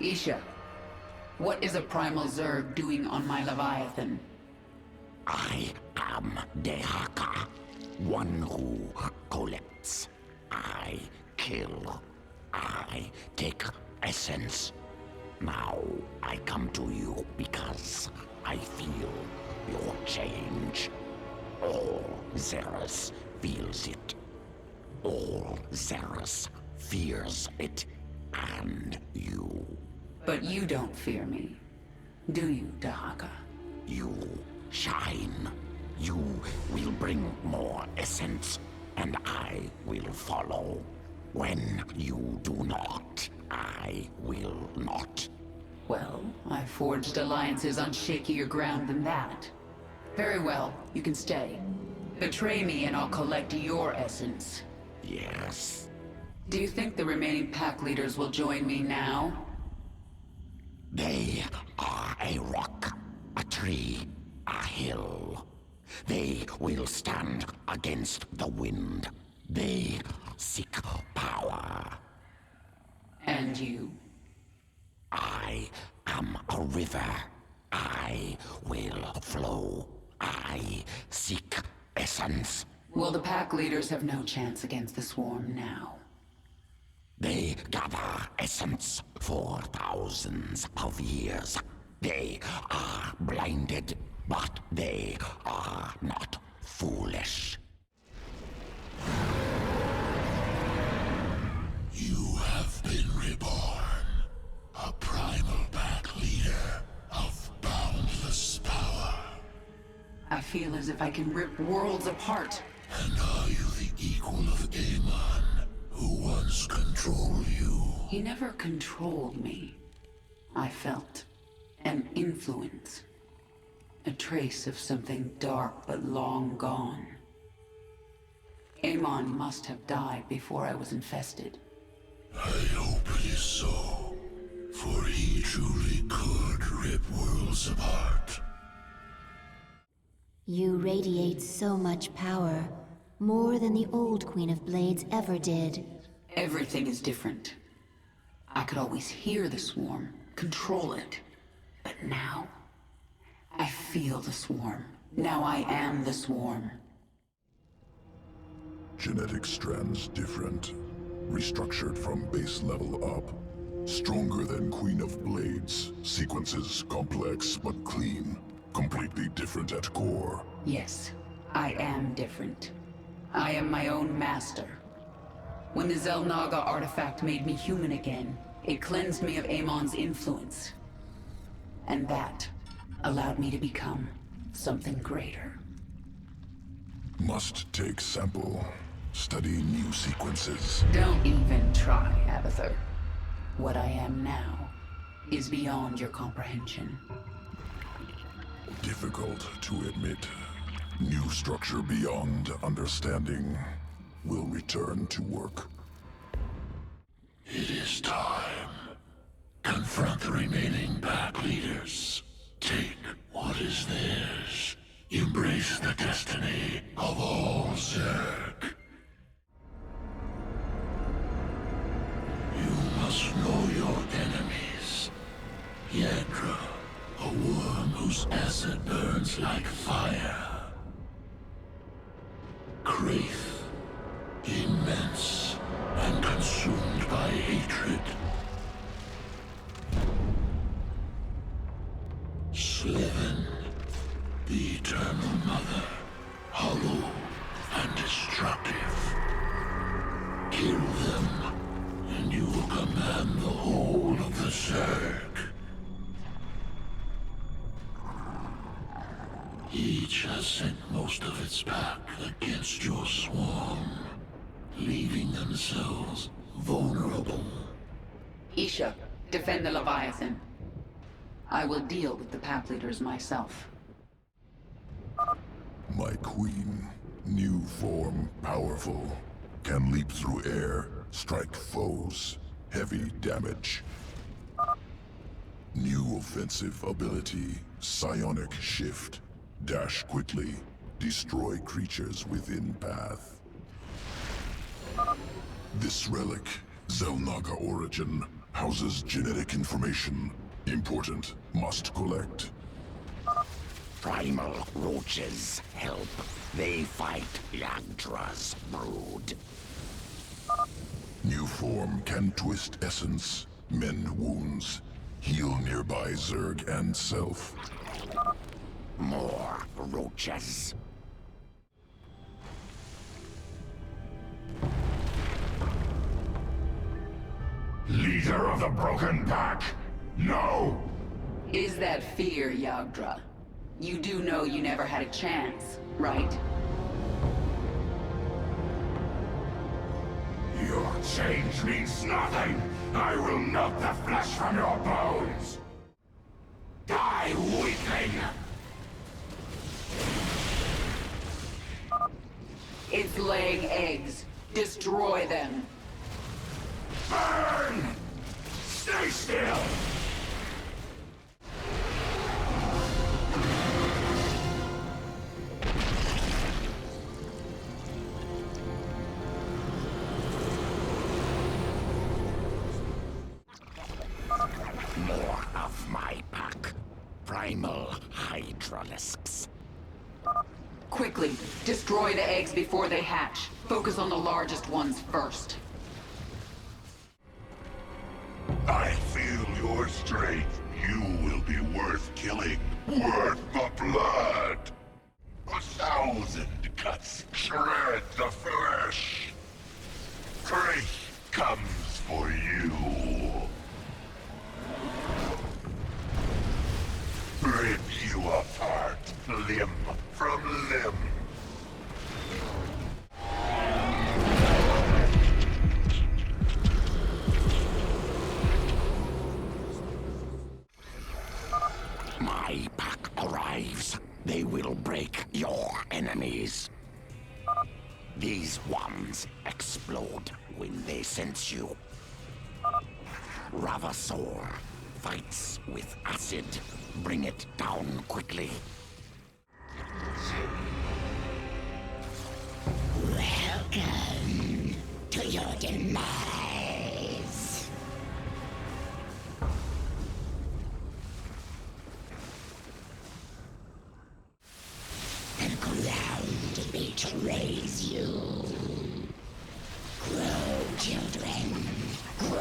Isha, what is a primal Zerg doing on my Leviathan? I am Dehaka, one who collects. I kill. I take essence. Now I come to you because I feel your change. All Xeris feels it. All Xeris fears it. And you. But you don't fear me, do you, Dahaka? You shine. You will bring more essence, and I will follow. When you do not, I will not. Well, I forged alliances on shakier ground than that. Very well, you can stay. Betray me and I'll collect your essence. Yes. Do you think the remaining pack leaders will join me now? They are a rock, a tree, a hill. They will stand against the wind. They seek power. And you? I am a river. I will flow. I seek essence. Well, the pack leaders have no chance against the swarm now. They gather essence for thousands of years. They are blinded, but they are not foolish. You have been reborn. A primal pack leader of boundless power. I feel as if I can rip worlds apart. And are you the equal of Amon, who once controlled you? He never controlled me. I felt an influence. A trace of something dark but long gone. Amon must have died before I was infested. I hope it is so, for he truly could rip worlds apart. You radiate so much power, more than the old Queen of Blades ever did. Everything is different. I could always hear the swarm, control it. But now, I feel the swarm. Now I am the swarm. Genetic strands different. Restructured from base level up. Stronger than Queen of Blades. Sequences complex but clean. Completely different at core. Yes, I am different. I am my own master. When the Xel'Naga artifact made me human again, it cleansed me of Amon's influence. And that allowed me to become something greater. Must take sample. Study new sequences. Don't even try, Abathur. What I am now is beyond your comprehension. Difficult to admit. New structure beyond understanding will return to work. It is time. Confront the remaining pack leaders. Take what is theirs. Embrace the destiny of all Zerg. You must know your enemies. Yadra, a worm whose acid burns like fire. Kraith, immense and consumed by hatred. Slithen, the Eternal Mother, hollow and destructive. Kill them, and you will command the whole of the Zerg. Each has sent most of its pack against your swarm, leaving themselves vulnerable. Isha, defend the Leviathan. I will deal with the pack leaders myself. My queen, new form, powerful. Can leap through air, strike foes, heavy damage. New offensive ability, psionic shift. Dash quickly, destroy creatures within path. This relic, Xel'Naga origin, Houses genetic information. Important. Must collect. Primal roaches help. They fight Yagdra's brood. New form can twist essence, mend wounds, heal nearby Zerg and self. More roaches. Leader of the Broken Pack? No! Is that fear, Yagdra? You do know you never had a chance, right? Your change means nothing! I will melt the flesh from your bones! Die, weakling! It's laying eggs. Destroy them. Burn! Stay still! More of my pack. Primal hydralisks. Quickly, destroy the eggs before they hatch. Focus on the largest ones first. I feel your strength. You will be worth killing. Worth the blood! 1,000 cuts shred the flesh. Strength comes for you. Rip you apart, limb from limb. My pack arrives. They will break your enemies. These ones explode when they sense you. Ravasaur fights with acid. Bring it down quickly. Welcome to your demise. The ground betrays you. Grow, children, grow.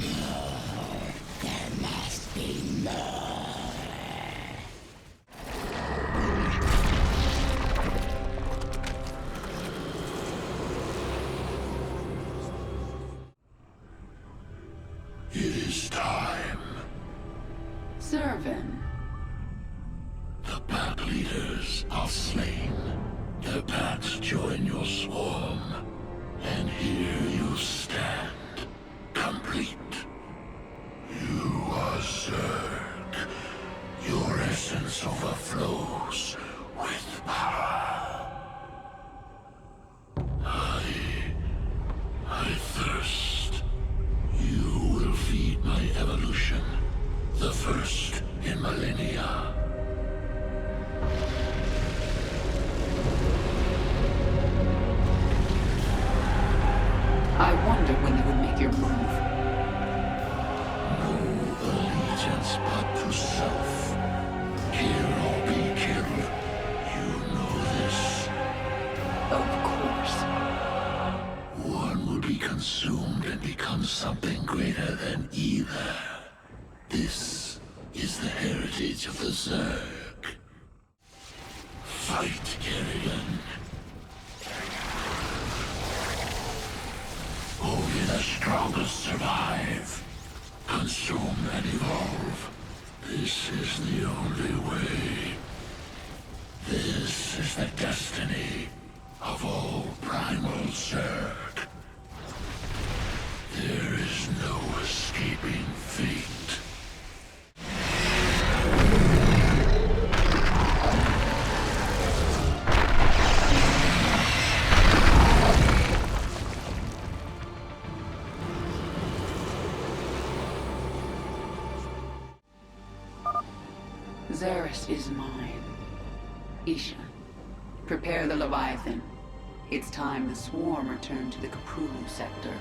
More. There must be more. It is time. Servant. The pack leaders are slain. The packs join your swarm. And here you stand, complete. You are Zerg. Your essence overflows with power. I thirst. You will feed my evolution. The first in millennia. I wonder when you would make your move. No allegiance but to self. Kill or be killed. You know this. Of course. One will be consumed and become something greater than either. This is the heritage of the Zerg. Fight, Kerrigan. Only the strongest survive. Consume and evolve. This is the only way. This is the destiny of all primal Zerg. There is no escaping fate. Xeris is mine. Isha, prepare the Leviathan. It's time the swarm returned to the Cthulhu sector.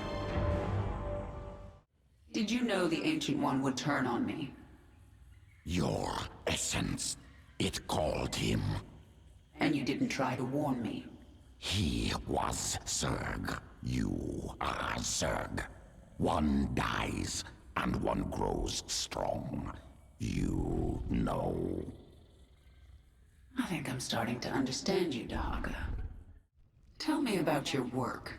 Did you know the Ancient One would turn on me? Your essence, it called him. And you didn't try to warn me? He was Zerg. You are Zerg. One dies, and one grows strong. You know. I think I'm starting to understand you, Dahaga. Tell me about your work.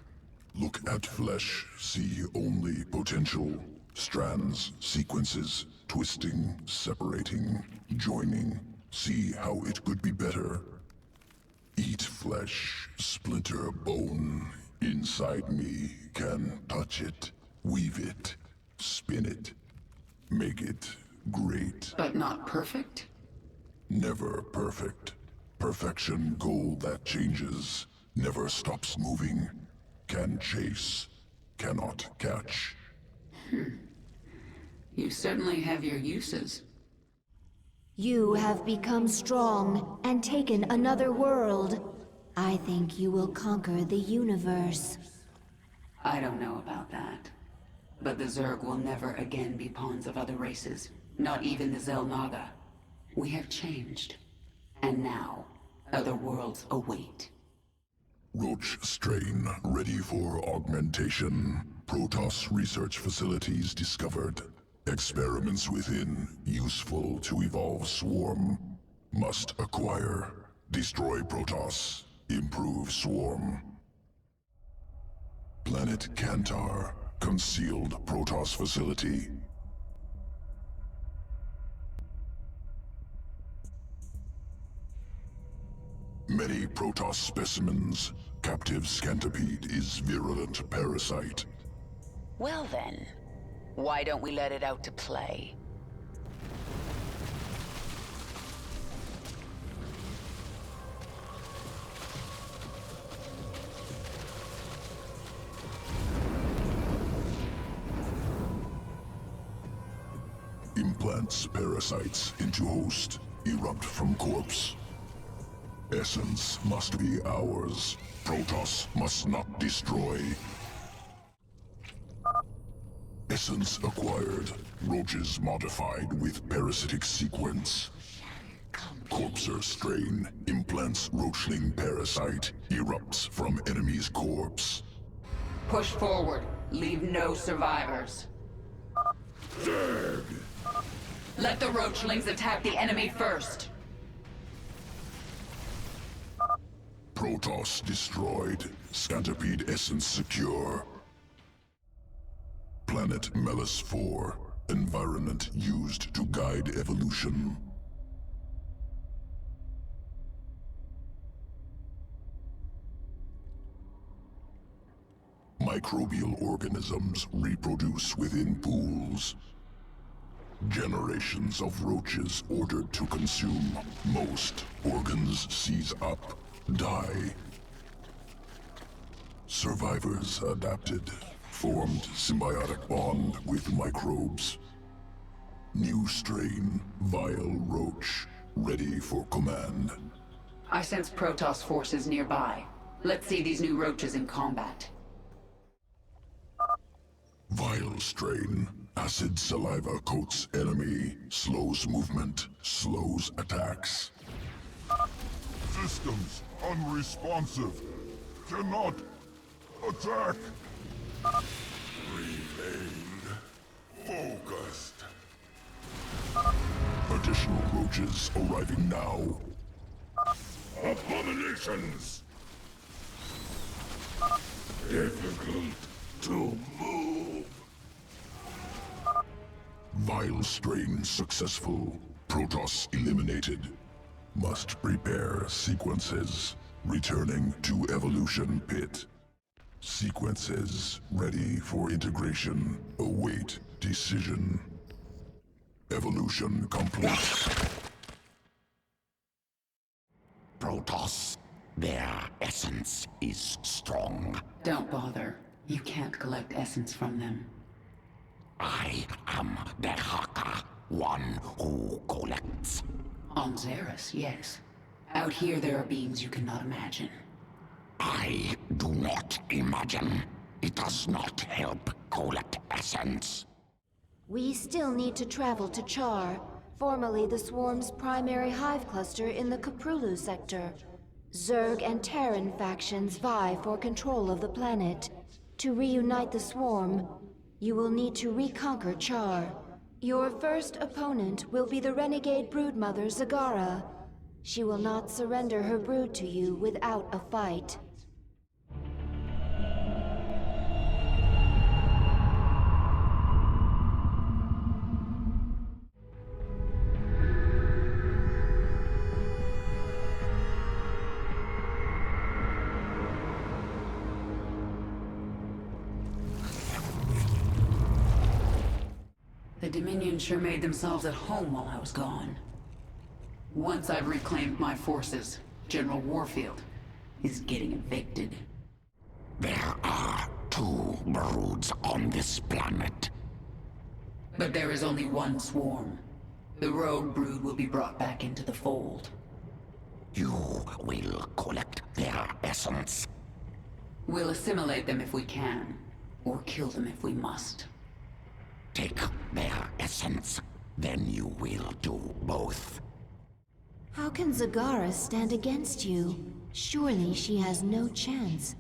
Look at flesh, see only potential. Strands, sequences, twisting, separating, joining. See how it could be better. Eat flesh, splinter bone. Inside me can touch it, weave it, spin it, make it great. But not perfect? Never perfect. Perfection goal that changes, never stops moving. Can chase, cannot catch. You certainly have your uses. You have become strong and taken another world. I think you will conquer the universe. I don't know about that. But the Zerg will never again be pawns of other races. Not even the Xel'Naga. We have changed. And now, other worlds await. Roach strain ready for augmentation. Protoss research facilities discovered. Experiments within, useful to evolve swarm. Must acquire. Destroy Protoss. Improve swarm. Planet Kantar. Concealed Protoss facility. Many Protoss specimens. Captive Scantipede is virulent parasite. Well then, why don't we let it out to play? Implants parasites into host. Erupt from corpse. Essence must be ours. Protoss must not destroy. Essence acquired. Roaches modified with parasitic sequence. Corpser strain. Implants roachling parasite. Erupts from enemy's corpse. Push forward. Leave no survivors. Zerg! Let the roachlings attack the enemy first. Protoss destroyed. Scantipede essence secure. Planet Melis 4. Environment used to guide evolution. Microbial organisms reproduce within pools. Generations of roaches ordered to consume. Most organs seize up, die. Survivors adapted, formed symbiotic bond with microbes. New strain, vile roach, ready for command. I sense Protoss forces nearby. Let's see these new roaches in combat. Vile strain, acid saliva coats enemy, slows movement, slows attacks. Systems unresponsive. Cannot attack. Remain focused. Additional roaches arriving now. Abominations. Difficult to move. Vile strain successful. Protoss eliminated. Must prepare sequences. Returning to evolution pit. Sequences ready for integration. Await decision. Evolution complete. Protoss, their essence is strong. Don't bother. You can't collect essence from them. I am the Haka, one who collects. On Xeris, yes. Out here there are beings you cannot imagine. I do not imagine. It does not help collect essence. We still need to travel to Char, formerly the Swarm's primary hive cluster in the Kaprulu sector. Zerg and Terran factions vie for control of the planet. To reunite the Swarm, you will need to reconquer Char. Your first opponent will be the renegade broodmother Zagara. She will not surrender her brood to you without a fight. The Dominion sure made themselves at home while I was gone. Once I've reclaimed my forces, General Warfield is getting evicted. There are 2 broods on this planet. But there is only one swarm. The rogue brood will be brought back into the fold. You will collect their essence. We'll assimilate them if we can, or kill them if we must. Take their essence, then you will do both. How can Zagara stand against you? Surely she has no chance.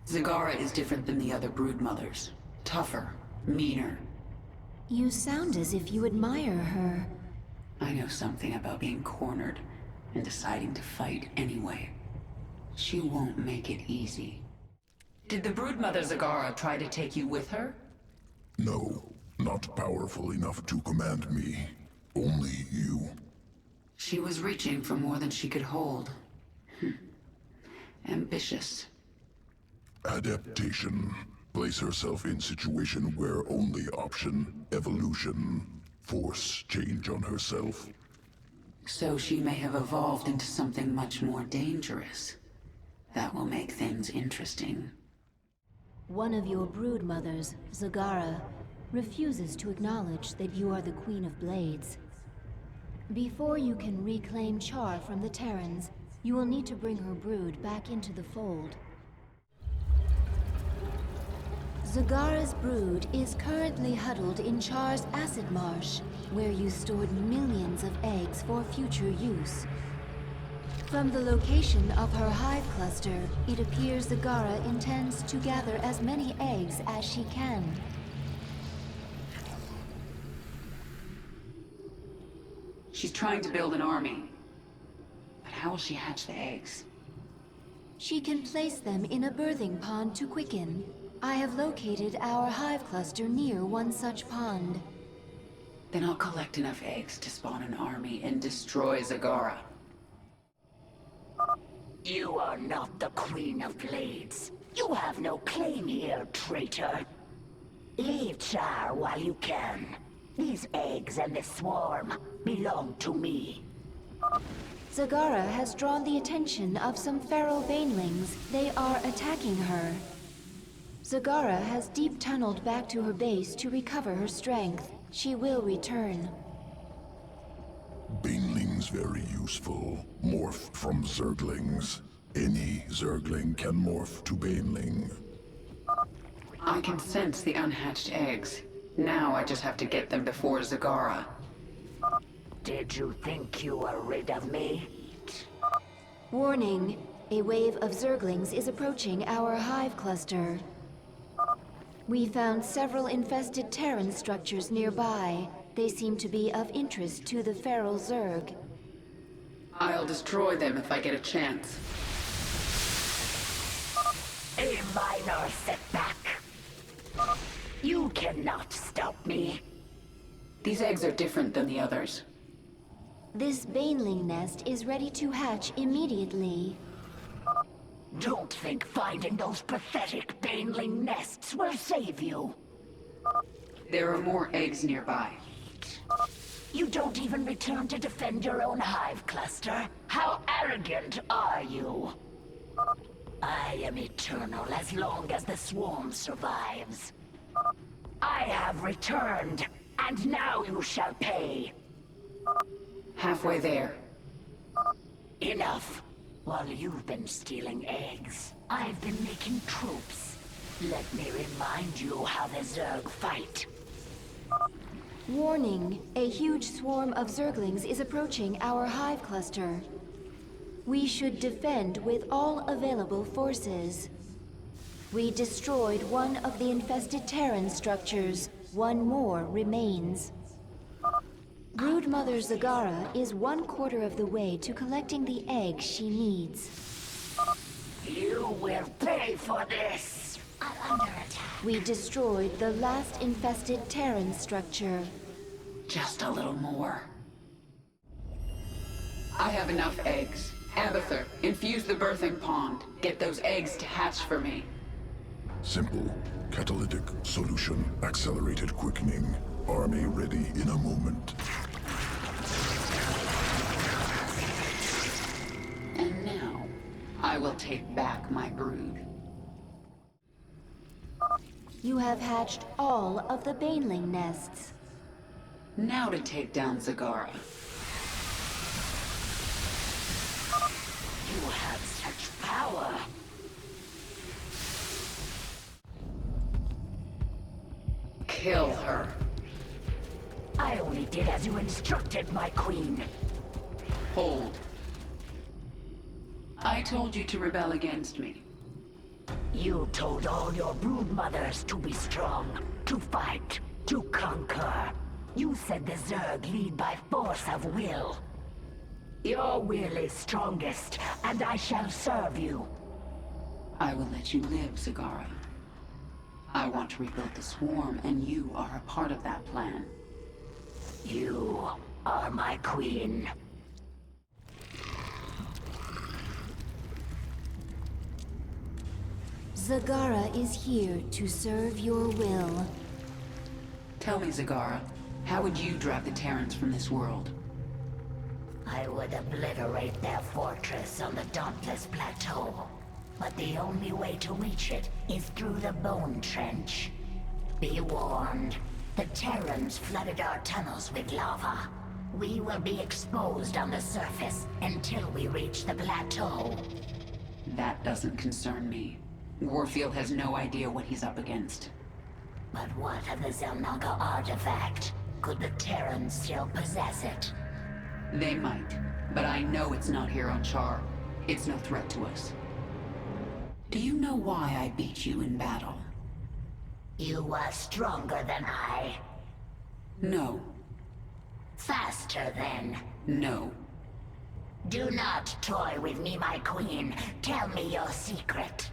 Zagara is different than the other broodmothers. Tougher, meaner. You sound as if you admire her. I know something about being cornered and deciding to fight anyway. She won't make it easy. Did the broodmother Zagara try to take you with her? No, not powerful enough to command me. Only you. She was reaching for more than she could hold. Ambitious. Adaptation. Place herself in situation where only option, evolution, force change on herself. So she may have evolved into something much more dangerous. That will make things interesting. One of your brood mothers, Zagara, refuses to acknowledge that you are the Queen of Blades. Before you can reclaim Char from the Terrans, you will need to bring her brood back into the fold. Zagara's brood is currently huddled in Char's acid marsh, where you stored millions of eggs for future use. From the location of her hive cluster, it appears Zagara intends to gather as many eggs as she can. She's trying to build an army. But how will she hatch the eggs? She can place them in a birthing pond to quicken. I have located our hive cluster near one such pond. Then I'll collect enough eggs to spawn an army and destroy Zagara. You are not the Queen of Blades. You have no claim here, traitor. Leave Char while you can. These eggs and this swarm belong to me. Zagara has drawn the attention of some feral banelings. They are attacking her. Zagara has deep tunneled back to her base to recover her strength. She will return. Banelings very useful. Morph from Zerglings. Any Zergling can morph to Baneling. I can sense the unhatched eggs. Now I just have to get them before Zagara. Did you think you were rid of me? Warning. A wave of Zerglings is approaching our hive cluster. We found several infested Terran structures nearby. They seem to be of interest to the feral Zerg. I'll destroy them if I get a chance. A minor setback. You cannot stop me. These eggs are different than the others. This baneling nest is ready to hatch immediately. Don't think finding those pathetic baneling nests will save you. There are more eggs nearby. You don't even return to defend your own hive cluster? How arrogant are you? I am eternal as long as the swarm survives. I have returned, and now you shall pay. Halfway there. Enough. While you've been stealing eggs, I've been making troops. Let me remind you how the Zerg fight. Warning, a huge swarm of Zerglings is approaching our hive cluster. We should defend with all available forces. We destroyed one of the infested Terran structures. One more remains. Broodmother Zagara is 1/4 of the way to collecting the egg she needs. You will pay for this! I'm under attack. We destroyed the last infested Terran structure. Just a little more. I have enough eggs. Abathur, infuse the birthing pond. Get those eggs to hatch for me. Simple. Catalytic solution. Accelerated quickening. Army ready in a moment. And now, I will take back my brood. You have hatched all of the Baneling nests. Now to take down Zagara. You have such power! Kill her. I only did as you instructed, my queen. Hold. I told you to rebel against me. You told all your broodmothers to be strong, to fight, to conquer. You said the Zerg lead by force of will. Your will is strongest, and I shall serve you. I will let you live, Zagara. I want to rebuild the swarm, and you are a part of that plan. You are my queen. Zagara is here to serve your will. Tell me, Zagara, how would you drive the Terrans from this world? I would obliterate their fortress on the Dauntless Plateau. But the only way to reach it is through the Bone Trench. Be warned, the Terrans flooded our tunnels with lava. We will be exposed on the surface until we reach the plateau. That doesn't concern me. Warfield has no idea what he's up against. But what of the Zelnaga artifact? Could the Terrans still possess it? They might, but I know it's not here on Char. It's no threat to us. Do you know why I beat you in battle? You are stronger than I. No. Faster then. No. Do not toy with me, my queen. Tell me your secret.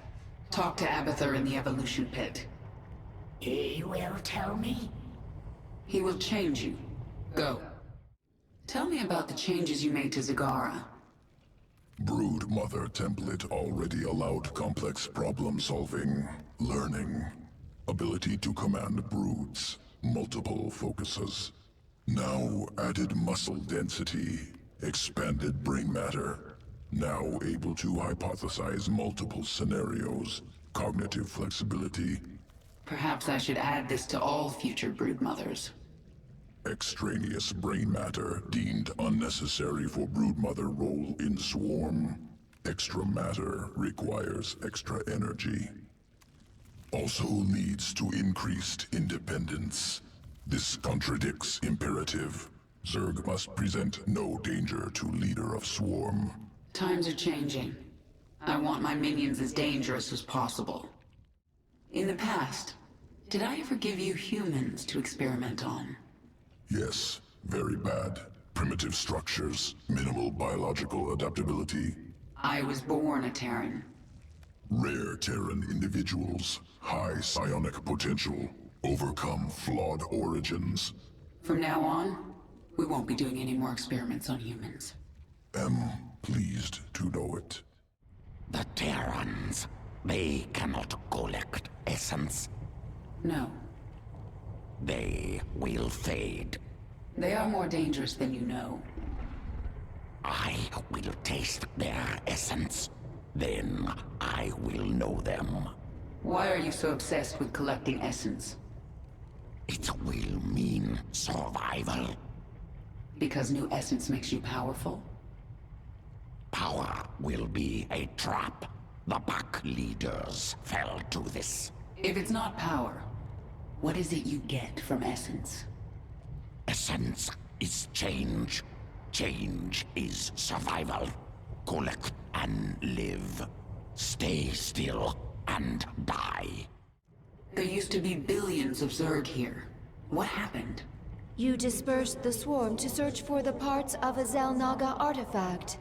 Talk to Abathur in the evolution pit. He will tell me? He will change you. Go. Tell me about the changes you made to Zagara. Brood Mother template already allowed complex problem solving, learning, ability to command broods, multiple focuses. Now added muscle density, expanded brain matter. Now able to hypothesize multiple scenarios, cognitive flexibility. Perhaps I should add this to all future broodmothers. Extraneous brain matter deemed unnecessary for broodmother role in swarm. Extra matter requires extra energy. Also leads to increased independence. This contradicts imperative. Zerg must present no danger to leader of swarm. Times are changing. I want my minions as dangerous as possible. In the past, did I ever give you humans to experiment on? Yes, very bad. Primitive structures, minimal biological adaptability. I was born a Terran. Rare Terran individuals, high psionic potential, overcome flawed origins. From now on, we won't be doing any more experiments on humans. Am pleased to know it. The Terrans, they cannot collect essence. No, They will fade. they are more dangerous than you know. I will taste their essence. Then I will know them. Why are you so obsessed with collecting essence? It will mean survival. Because new essence makes you powerful? Power will be a trap. The pack leaders fell to this. If it's not power, what is it you get from essence? essence is change. Change is survival. Collect and live. Stay still and die. There used to be billions of Zerg here. What happened? You dispersed the swarm to search for the parts of a Xel'Naga artifact.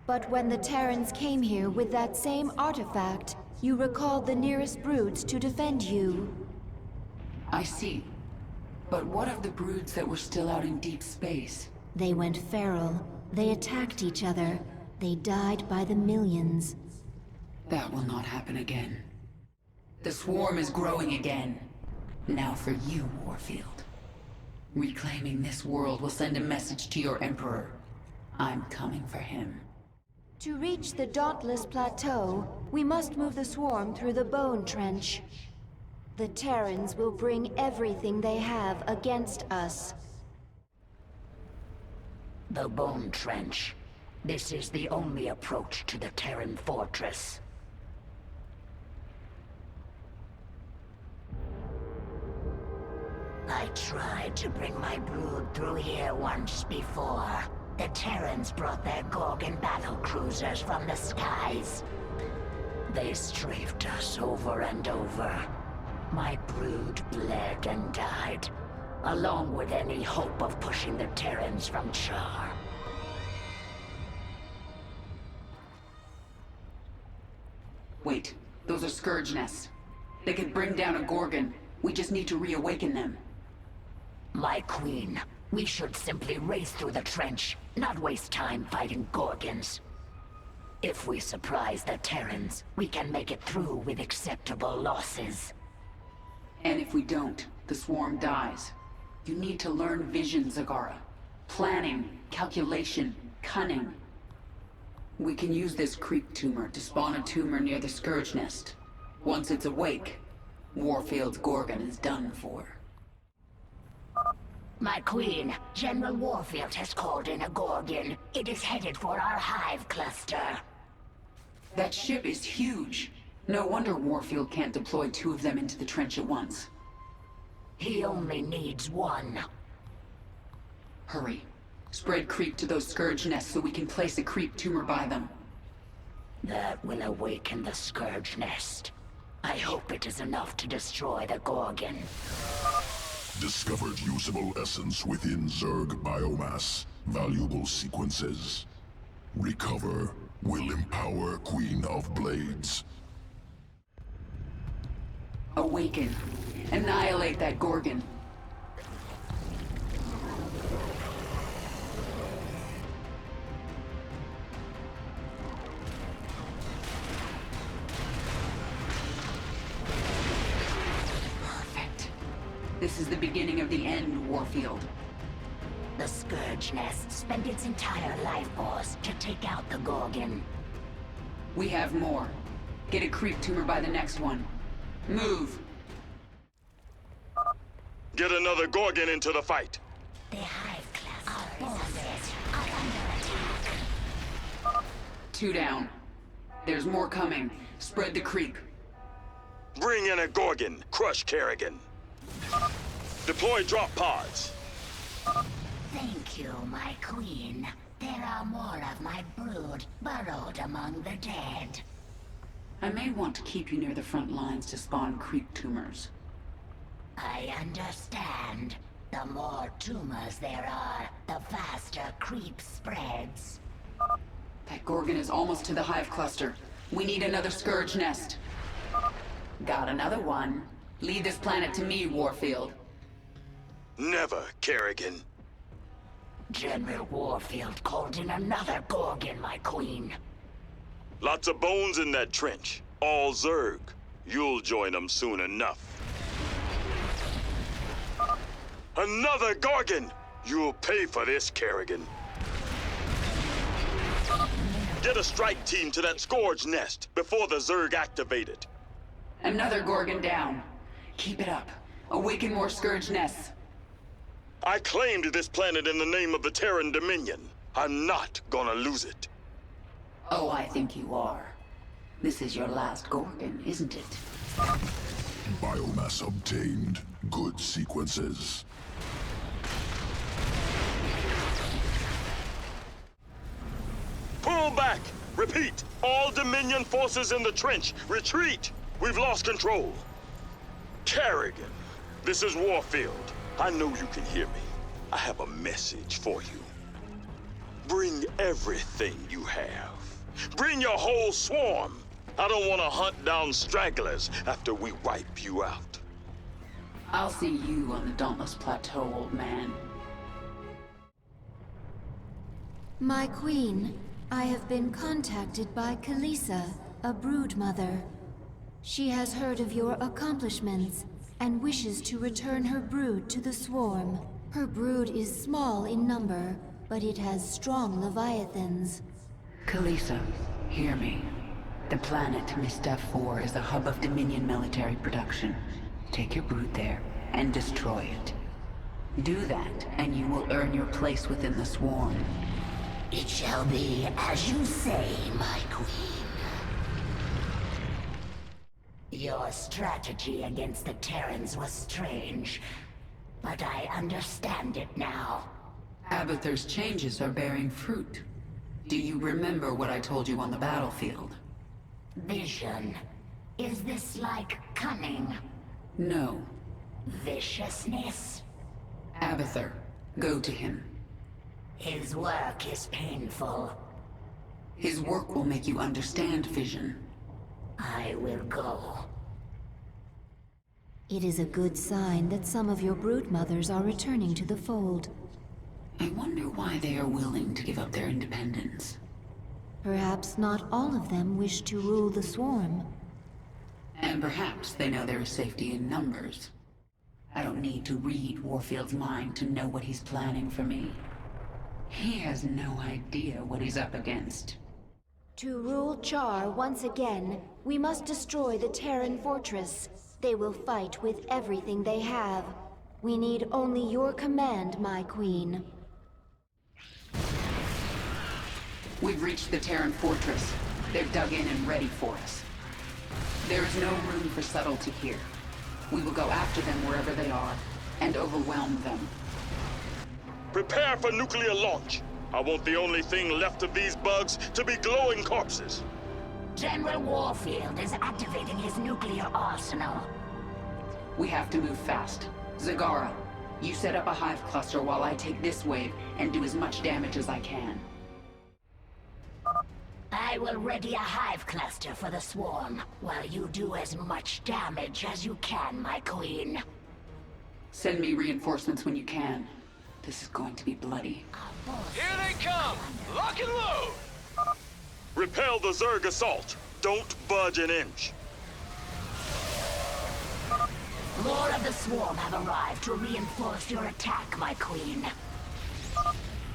But when the Terrans came here with that same artifact, you recalled the nearest broods to defend you. I see. But what of the broods that were still out in deep space? They went feral. They attacked each other. They died by the millions. That will not happen again. The swarm is growing again. Now for you, Warfield. Reclaiming this world will send a message to your Emperor. I'm coming for him. To reach the Dauntless Plateau, we must move the swarm through the Bone Trench. The Terrans will bring everything they have against us. The Bone Trench. This is the only approach to the Terran fortress. I tried to bring my brood through here once before. The Terrans brought their Gorgon battlecruisers from the skies. They strafed us over and over. My brood bled and died, along with any hope of pushing the Terrans from Char. Wait, those are Scourge nests. They could bring down a Gorgon. We just need to reawaken them. My queen, we should simply race through the trench, not waste time fighting Gorgons. If we surprise the Terrans, we can make it through with acceptable losses. And if we don't, the swarm dies. You need to learn vision, Zagara. Planning, calculation, cunning. We can use this creep tumor to spawn a tumor near the Scourge nest. Once it's awake, Warfield's Gorgon is done for. My queen, General Warfield has called in a Gorgon. It is headed for our hive cluster. That ship is huge. No wonder Warfield can't deploy 2 of them into the trench at once. He only needs 1. Hurry. Spread creep to those Scourge nests so we can place a creep tumor by them. That will awaken the Scourge nest. I hope it is enough to destroy the Gorgon. Discovered usable essence within Zerg biomass. Valuable sequences. Recover will empower Queen of Blades. Awaken. Annihilate that Gorgon. Perfect. This is the beginning of the end, Warfield. The Scourge nest spent its entire life force to take out the Gorgon. We have more. Get a creep tumor by the next one. Move! Get another Gorgon into the fight. The hive cluster are under attack. 2 down. There's more coming. Spread the creep. Bring in a Gorgon. Crush Kerrigan. Deploy drop pods. Thank you, my queen. There are more of my brood burrowed among the dead. I may want to keep you near the front lines to spawn creep tumors. I understand. The more tumors there are, the faster creep spreads. That Gorgon is almost to the hive cluster. We need another Scourge nest. Got another one. Leave this planet to me, Warfield. Never, Kerrigan. General Warfield called in another Gorgon, my queen. Lots of bones in that trench. All Zerg. You'll join them soon enough. Another Gorgon! You'll pay for this, Kerrigan. Get a strike team to that Scourge nest before the Zerg activate it. Another Gorgon down. Keep it up. Awaken more Scourge nests. I claimed this planet in the name of the Terran Dominion. I'm not gonna lose it. Oh, I think you are. This is your last Gorgon, isn't it? Biomass obtained. Good sequences. back! Repeat! All Dominion forces in the trench, retreat! We've lost control. Kerrigan, this is Warfield. I know you can hear me. I have a message for you. Bring everything you have. Bring your whole swarm. I don't want to hunt down stragglers after we wipe you out. I'll see you on the Dauntless Plateau, old man. My queen, I have been contacted by Kalisa, a brood mother. She has heard of your accomplishments and wishes to return her brood to the swarm. Her brood is small in number, but it has strong leviathans. Kalisa, hear me. The planet Mistaf 4 is a hub of Dominion military production. Take your brood there and destroy it. Do that, and you will earn your place within the swarm. It shall be as you say, my queen. Your strategy against the Terrans was strange, but I understand it now. Abathur's changes are bearing fruit. Do you remember what I told you on the battlefield? Vision. Is this like cunning? No. Viciousness? Abathur, go to him. His work is painful. His work will make you understand Vision. I will go. It is a good sign that some of your brood mothers are returning to the fold. I wonder why they are willing to give up their independence. Perhaps not all of them wish to rule the swarm. And perhaps they know there is safety in numbers. I don't need to read Warfield's mind to know what he's planning for me. He has no idea what he's up against. To rule Char once again, we must destroy the Terran fortress. They will fight with everything they have. We need only your command, my queen. We've reached the Terran fortress. They've dug in and ready for us. There is no room for subtlety here. We will go after them wherever they are, and overwhelm them. Prepare for nuclear launch. I want the only thing left of these bugs to be glowing corpses. General Warfield is activating his nuclear arsenal. We have to move fast. Zagara, you set up a hive cluster while I take this wave and do as much damage as I can. I will ready a hive cluster for the swarm, while you do as much damage as you can, my queen. Send me reinforcements when you can. This is going to be bloody. Here they come! Lock and load! Repel the Zerg assault. Don't budge an inch. More of the swarm have arrived to reinforce your attack, my queen.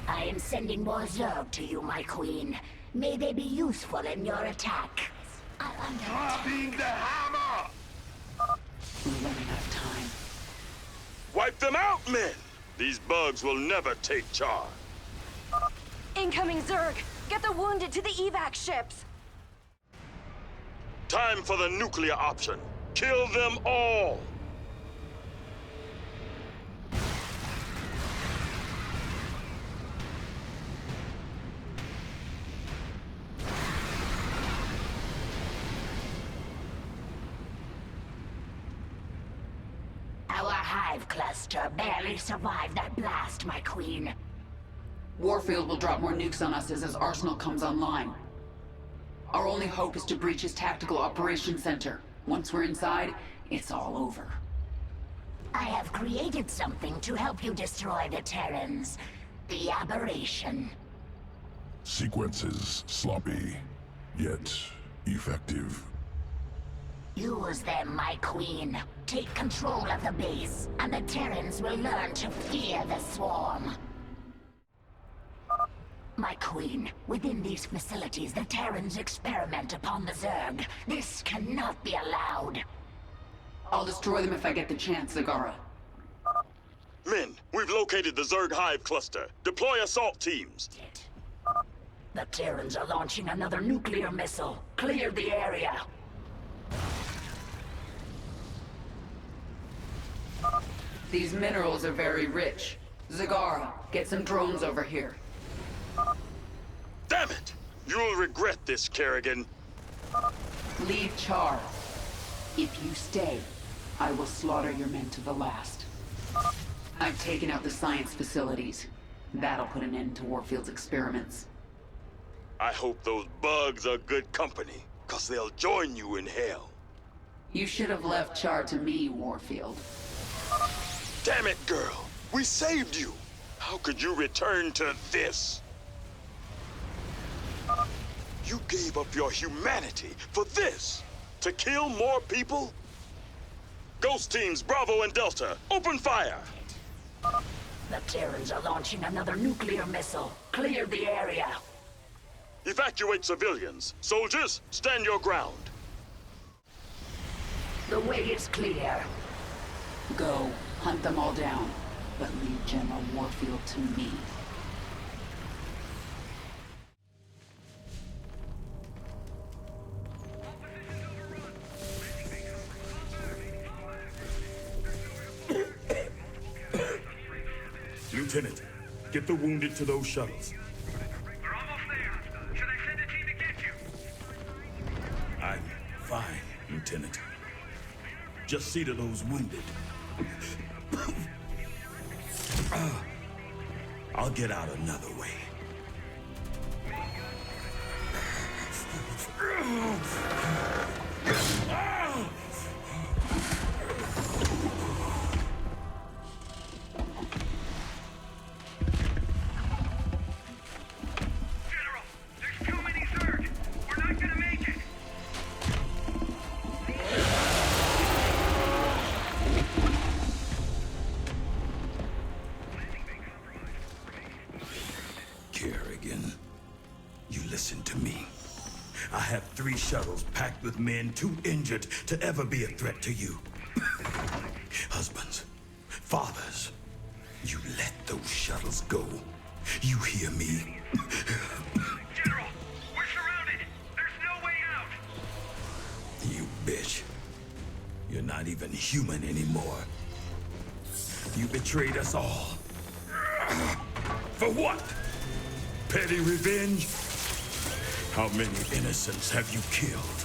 I am sending more Zerg to you, my queen. May they be useful in your attack. Dropping the hammer! We're running out of time. Wipe them out, men! These bugs will never take charge. Incoming Zerg! Get the wounded to the evac ships! Time for the nuclear option. Kill them all! Our hive cluster barely survived that blast, my queen. Warfield will drop more nukes on us as his arsenal comes online. Our only hope is to breach his tactical operations center. Once we're inside, it's all over. I have created something to help you destroy the Terrans. The aberration. Sequences sloppy, yet effective. Use them, my queen. Take control of the base, and the Terrans will learn to fear the swarm. My queen, within these facilities, the Terrans experiment upon the Zerg. This cannot be allowed. I'll destroy them if I get the chance, Zagara. Men, we've located the Zerg hive cluster. Deploy assault teams. The Terrans are launching another nuclear missile. Clear the area. These minerals are very rich. Zagara, get some drones over here. Damn it! You'll regret this, Kerrigan. Leave Char. If you stay, I will slaughter your men to the last. I've taken out the science facilities. That'll put an end to Warfield's experiments. I hope those bugs are good company, 'cause they'll join you in hell. You should have left Char to me, Warfield. Damn it, girl! We saved you! How could you return to this? You gave up your humanity for this! To kill more people? Ghost teams Bravo and Delta, open fire! The Terrans are launching another nuclear missile. Clear the area. Evacuate civilians. Soldiers, stand your ground. The way is clear. Go, hunt them all down, but leave General Warfield to me. Lieutenant, get the wounded to those shuttles. We're almost there. Should I send a team to get you? I'm fine, Lieutenant. Just see to those wounded. I'll get out another way. General, there's too many Zerg. We're not gonna make it. Kerrigan, you listen to me. I have 3 shuttles packed with men too injured to ever be a threat to you. Husbands, fathers, you let those shuttles go. You hear me? General, we're surrounded. There's no way out. You bitch. You're not even human anymore. You betrayed us all. For what? Petty revenge? How many innocents have you killed?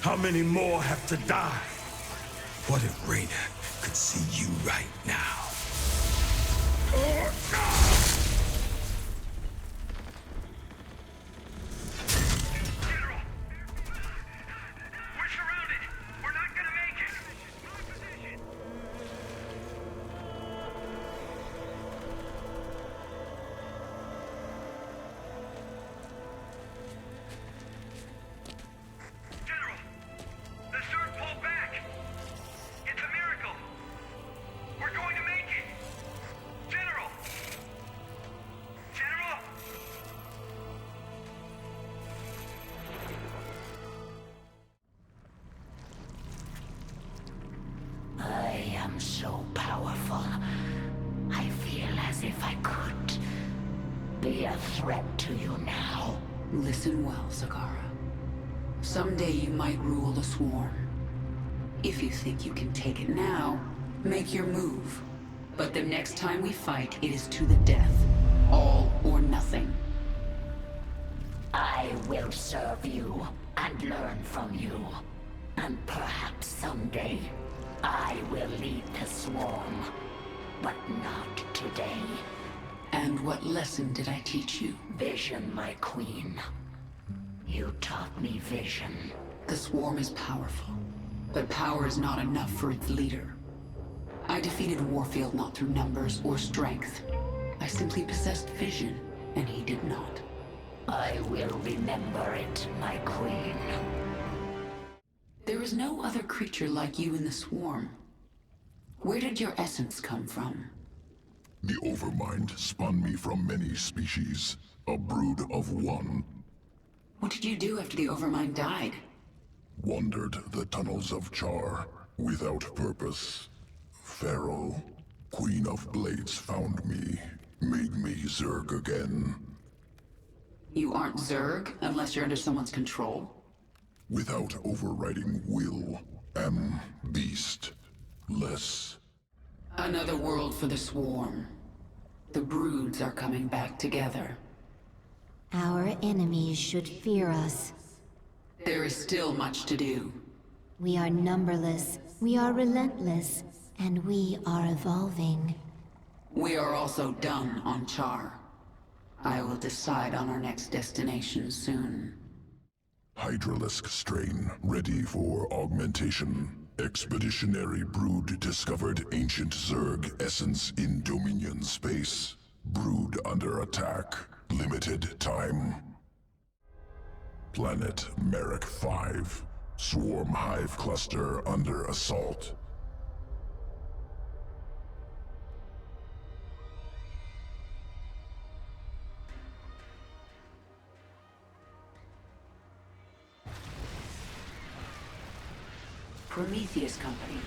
How many more have to die? What if Raynor could see you right now? General, we're surrounded. We're not gonna make it. My position. General, the Zerg pulled back. It's a miracle. We're going to make it. General. General. I am so powerful. I feel as if I could be a threat to you now. Listen well, Zakara. Someday you might rule the swarm. If you think you can take it now, make your move. But the next time we fight, it is to the death. All or nothing. I will serve you and learn from you. And perhaps someday, I will lead the swarm. But not today. And what lesson did I teach you? Vision, my queen. You taught me vision. The swarm is powerful, but power is not enough for its leader. I defeated Warfield not through numbers or strength. I simply possessed vision, and he did not. I will remember it, my queen. There is no other creature like you in the swarm. Where did your essence come from? The Overmind spun me from many species, a brood of one. What did you do after the Overmind died? Wandered the tunnels of Char, without purpose. Pharaoh, Queen of Blades, found me, made me Zerg again. You aren't Zerg unless you're under someone's control. Without overriding will, am beast. Less. Another world for the swarm. The broods are coming back together. Our enemies should fear us. There is still much to do. We are numberless, we are relentless, and we are evolving. We are also done on Char. I will decide on our next destination soon. Hydralisk strain ready for augmentation. Expeditionary brood discovered ancient Zerg essence in Dominion space. Brood under attack. Limited time. Planet Merrick 5. Swarm hive cluster under assault. Prometheus Company.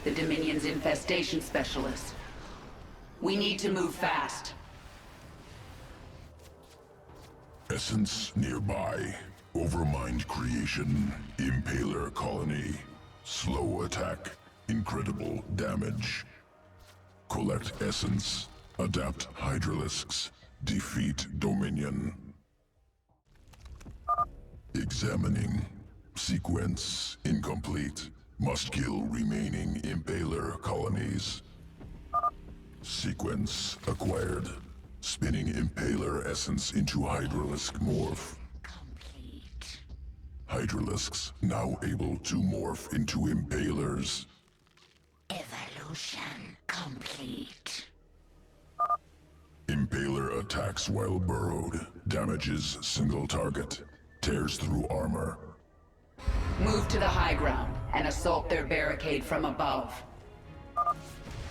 The Dominion's infestation specialist. We need to move fast. Essence nearby. Overmind creation. Impaler colony. Slow attack. Incredible damage. Collect essence. Adapt Hydralisks. Defeat Dominion. Examining. Sequence incomplete. Must kill remaining Impaler colonies. Sequence acquired. Spinning Impaler essence into Hydralisk morph. Complete. Hydralisks now able to morph into Impalers. Evolution complete. Impaler attacks while burrowed. Damages single target. Tears through armor. Move to the high ground and assault their barricade from above.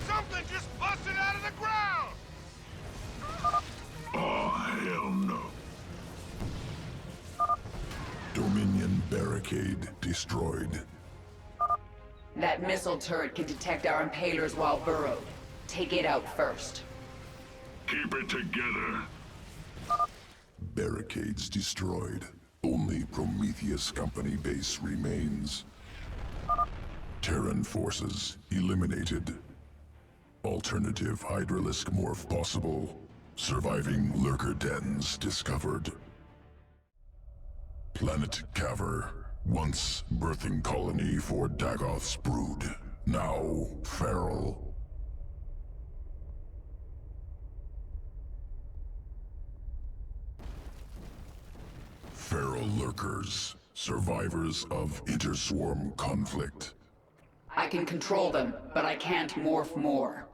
Something just busted out of the ground! Oh, hell no. Dominion barricade destroyed. That missile turret can detect our impalers while burrowed. Take it out first. Keep it together. Barricades destroyed. Only Prometheus Company base remains. Terran forces eliminated. Alternative Hydralisk morph possible. Surviving lurker dens discovered. Planet Caver. Once birthing colony for Dagoth's brood. Now feral. Feral lurkers, survivors of interswarm conflict. I can control them, but I can't morph more.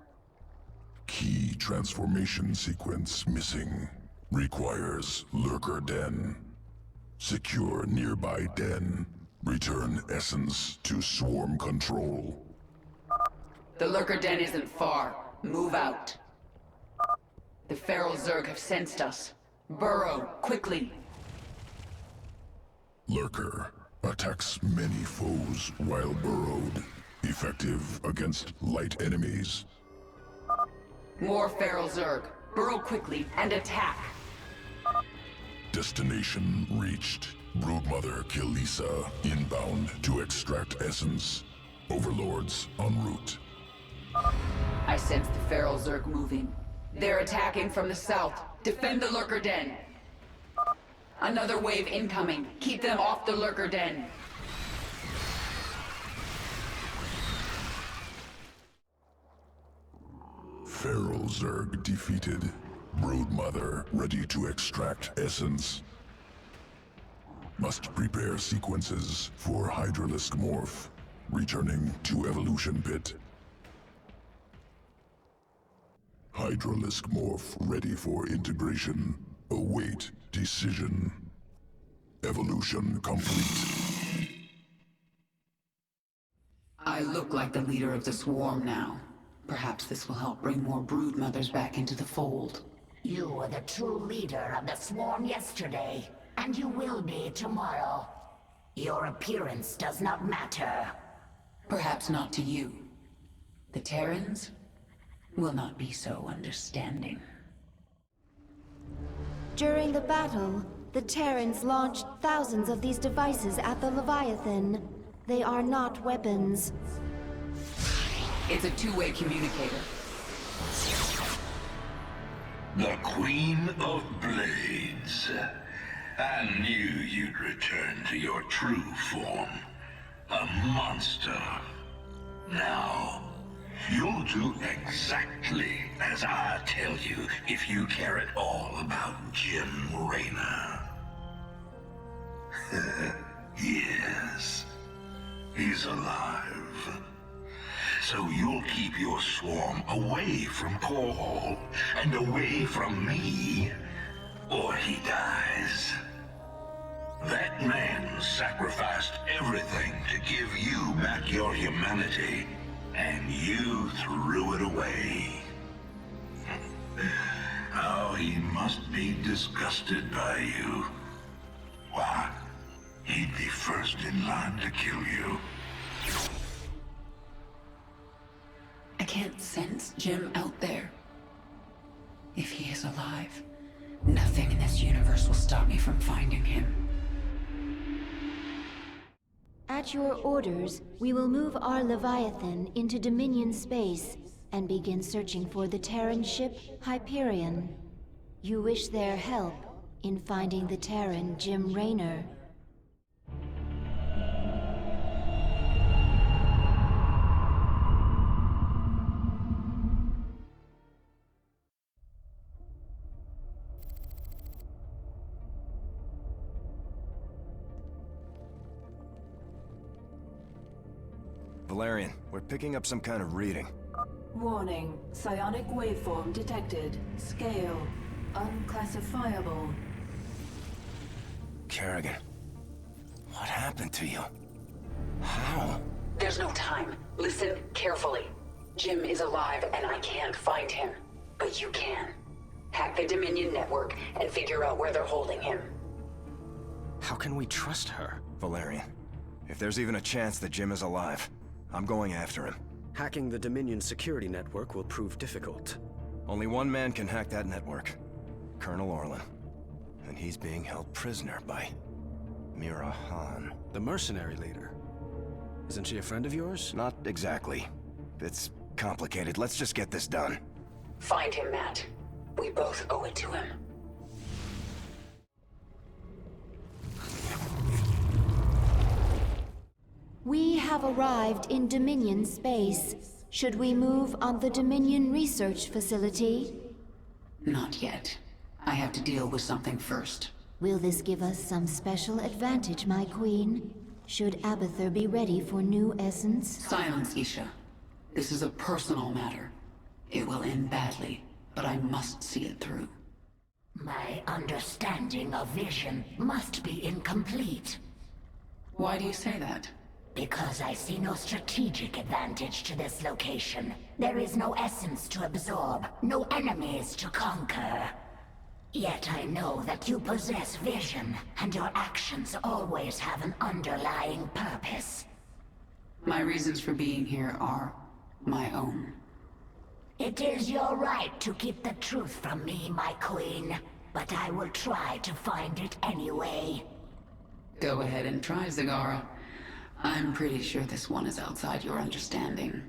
Key transformation sequence missing. Requires lurker den. Secure nearby den. Return essence to swarm control. The lurker den isn't far. Move out. The feral Zerg have sensed us. Burrow, quickly. Lurker attacks many foes while burrowed. Effective against light enemies. More feral Zerg. Burrow quickly and attack. Destination reached. Broodmother Kilisa inbound to extract essence. Overlords en route. I sense the feral Zerg moving. They're attacking from the south. Defend the lurker den. Another wave incoming. Keep them off the lurker den. Feral Zerg defeated. Broodmother ready to extract essence. Must prepare sequences for Hydralisk morph. Returning to evolution pit. Hydralisk morph ready for integration. Await decision. Evolution complete. I look like the leader of the swarm now. Perhaps this will help bring more brood mothers back into the fold. You were the true leader of the swarm yesterday, and you will be tomorrow. Your appearance does not matter. Perhaps not to you. The Terrans will not be so understanding. During the battle, the Terrans launched thousands of these devices at the Leviathan. They are not weapons. It's a two-way communicator. The Queen of Blades. I knew you'd return to your true form. A monster. Now, you'll do exactly as I tell you if you care at all about Jim Raynor. Yes, he's alive. So you'll keep your swarm away from Core and away from me, or he dies. That man sacrificed everything to give you back your humanity, and you threw it away. Oh, he must be disgusted by you. Why, he'd be first in line to kill you. I can't sense Jim out there. If he is alive, nothing in this universe will stop me from finding him. At your orders, we will move our Leviathan into Dominion space and begin searching for the Terran ship Hyperion. You wish their help in finding the Terran Jim Raynor. Valerian, we're picking up some kind of reading. Warning. Psionic waveform detected. Scale. Unclassifiable. Kerrigan, what happened to you? How? There's no time. Listen carefully. Jim is alive and I can't find him. But you can. Hack the Dominion network and figure out where they're holding him. How can we trust her? Valerian, if there's even a chance that Jim is alive, I'm going after him. Hacking the Dominion security network will prove difficult. Only one man can hack that network. Colonel Orlan. And he's being held prisoner by Mira Han. The mercenary leader. Isn't she a friend of yours? Not exactly. It's complicated. Let's just get this done. Find him, Matt. We both owe it to him. We have arrived in Dominion space. Should we move on the Dominion research facility? Not yet. I have to deal with something first. Will this give us some special advantage, my queen? Should Abathur be ready for new essence? Silence, Isha. This is a personal matter. It will end badly, but I must see it through. My understanding of vision must be incomplete. Why do you say that? Because I see no strategic advantage to this location. There is no essence to absorb, no enemies to conquer. Yet I know that you possess vision, and your actions always have an underlying purpose. My reasons for being here are my own. It is your right to keep the truth from me, my queen, but I will try to find it anyway. Go ahead and try, Zagara. I'm pretty sure this one is outside your understanding.